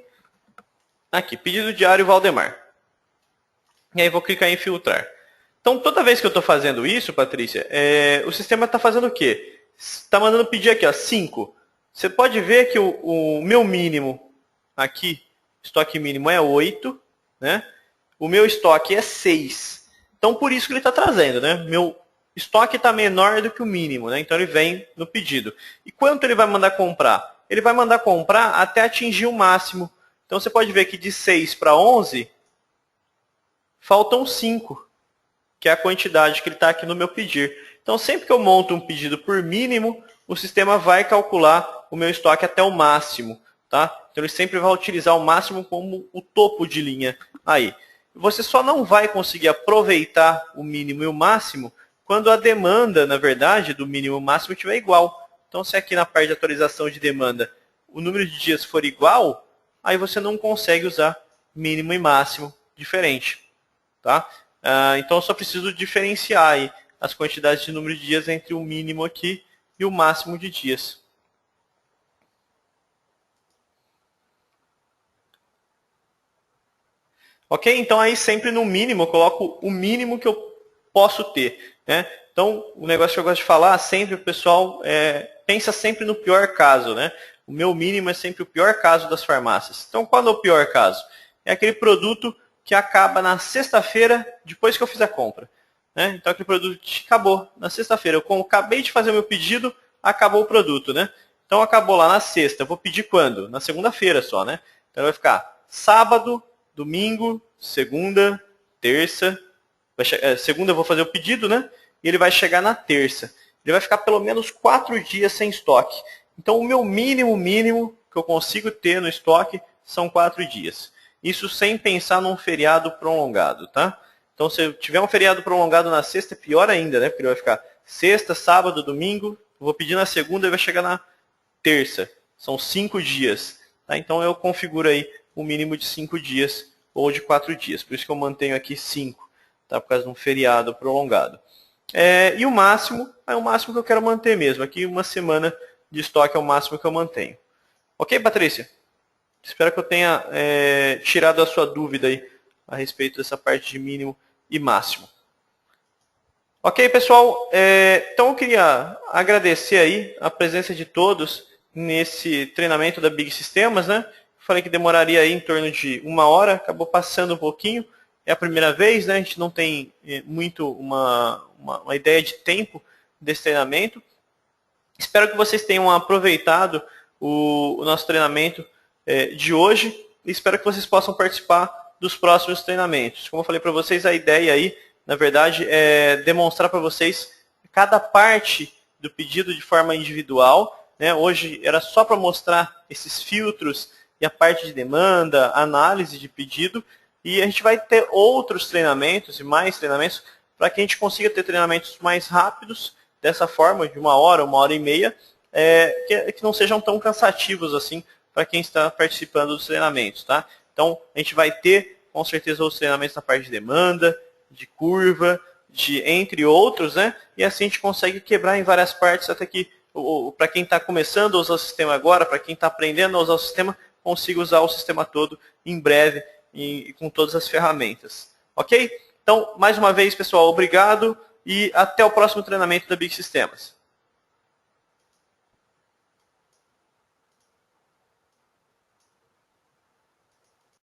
Aqui, pedido diário Valdemar. E aí vou clicar em filtrar. Então, toda vez que eu estou fazendo isso, Patrícia, o sistema está fazendo o quê? Está mandando pedir aqui, ó, 5. Você pode ver que o meu mínimo aqui, estoque mínimo é 8, né? O meu estoque é 6. Então, por isso que ele está trazendo, né? Meu estoque está menor do que o mínimo, né? Então, ele vem no pedido. E quanto ele vai mandar comprar? Ele vai mandar comprar até atingir o máximo. Então, você pode ver que de 6 para 11, faltam 5, que é a quantidade que ele está aqui no meu pedir. Então, sempre que eu monto um pedido por mínimo, o sistema vai calcular o meu estoque até o máximo, tá? Então, ele sempre vai utilizar o máximo como o topo de linha aí. Você só não vai conseguir aproveitar o mínimo e o máximo quando a demanda, na verdade, do mínimo e o máximo estiver igual. Então, se aqui na parte de atualização de demanda o número de dias for igual, aí você não consegue usar mínimo e máximo diferente, tá? Então, eu só preciso diferenciar aí as quantidades de número de dias entre o mínimo aqui e o máximo de dias. Ok? Então, aí sempre no mínimo, eu coloco o mínimo que eu posso ter, né? Então, o negócio que eu gosto de falar, sempre o pessoal pensa sempre no pior caso, né? O meu mínimo é sempre o pior caso das farmácias. Então, qual é o pior caso? É aquele produto que acaba na sexta-feira, depois que eu fiz a compra, né? Então, aquele produto acabou na sexta-feira. Eu acabei de fazer o meu pedido, acabou o produto, né? Então, acabou lá na sexta. Eu vou pedir quando? Na segunda-feira só, né? Então, vai ficar sábado, domingo, segunda, terça. Segunda eu vou fazer o pedido, né? E ele vai chegar na terça. Ele vai ficar pelo menos 4 dias sem estoque. Então, o meu mínimo que eu consigo ter no estoque são 4 dias. Isso sem pensar num feriado prolongado, tá? Então, se eu tiver um feriado prolongado na sexta, é pior ainda, né? Porque ele vai ficar sexta, sábado, domingo. Eu vou pedir na segunda e vai chegar na terça. São 5 dias. Tá? Então, eu configuro aí um mínimo de 5 dias ou de 4 dias. Por isso que eu mantenho aqui 5, tá? Por causa de um feriado prolongado. E o máximo é o máximo que eu quero manter mesmo. Aqui, uma semana de estoque é o máximo que eu mantenho. Ok, Patrícia? Espero que eu tenha tirado a sua dúvida aí a respeito dessa parte de mínimo e máximo. Ok, pessoal? Então eu queria agradecer aí a presença de todos nesse treinamento da Big Sistemas, né? Falei que demoraria aí em torno de 1 hora, acabou passando um pouquinho. É a primeira vez, né? A gente não tem muito uma ideia de tempo desse treinamento. Espero que vocês tenham aproveitado o nosso treinamento de hoje e espero que vocês possam participar dos próximos treinamentos. Como eu falei para vocês, a ideia aí, na verdade, é demonstrar para vocês cada parte do pedido de forma individual, né? Hoje era só para mostrar esses filtros e a parte de demanda, análise de pedido, e a gente vai ter outros treinamentos e mais treinamentos para que a gente consiga ter treinamentos mais rápidos, dessa forma, de 1 hora, 1h30, que não sejam tão cansativos assim para quem está participando dos treinamentos, tá? Então, a gente vai ter, com certeza, os treinamentos na parte de demanda, de curva, entre outros, né? E assim a gente consegue quebrar em várias partes, até que, para quem está começando a usar o sistema agora, para quem está aprendendo a usar o sistema, consiga usar o sistema todo em breve e com todas as ferramentas. Ok? Então, mais uma vez, pessoal, obrigado e até o próximo treinamento da Big Sistemas.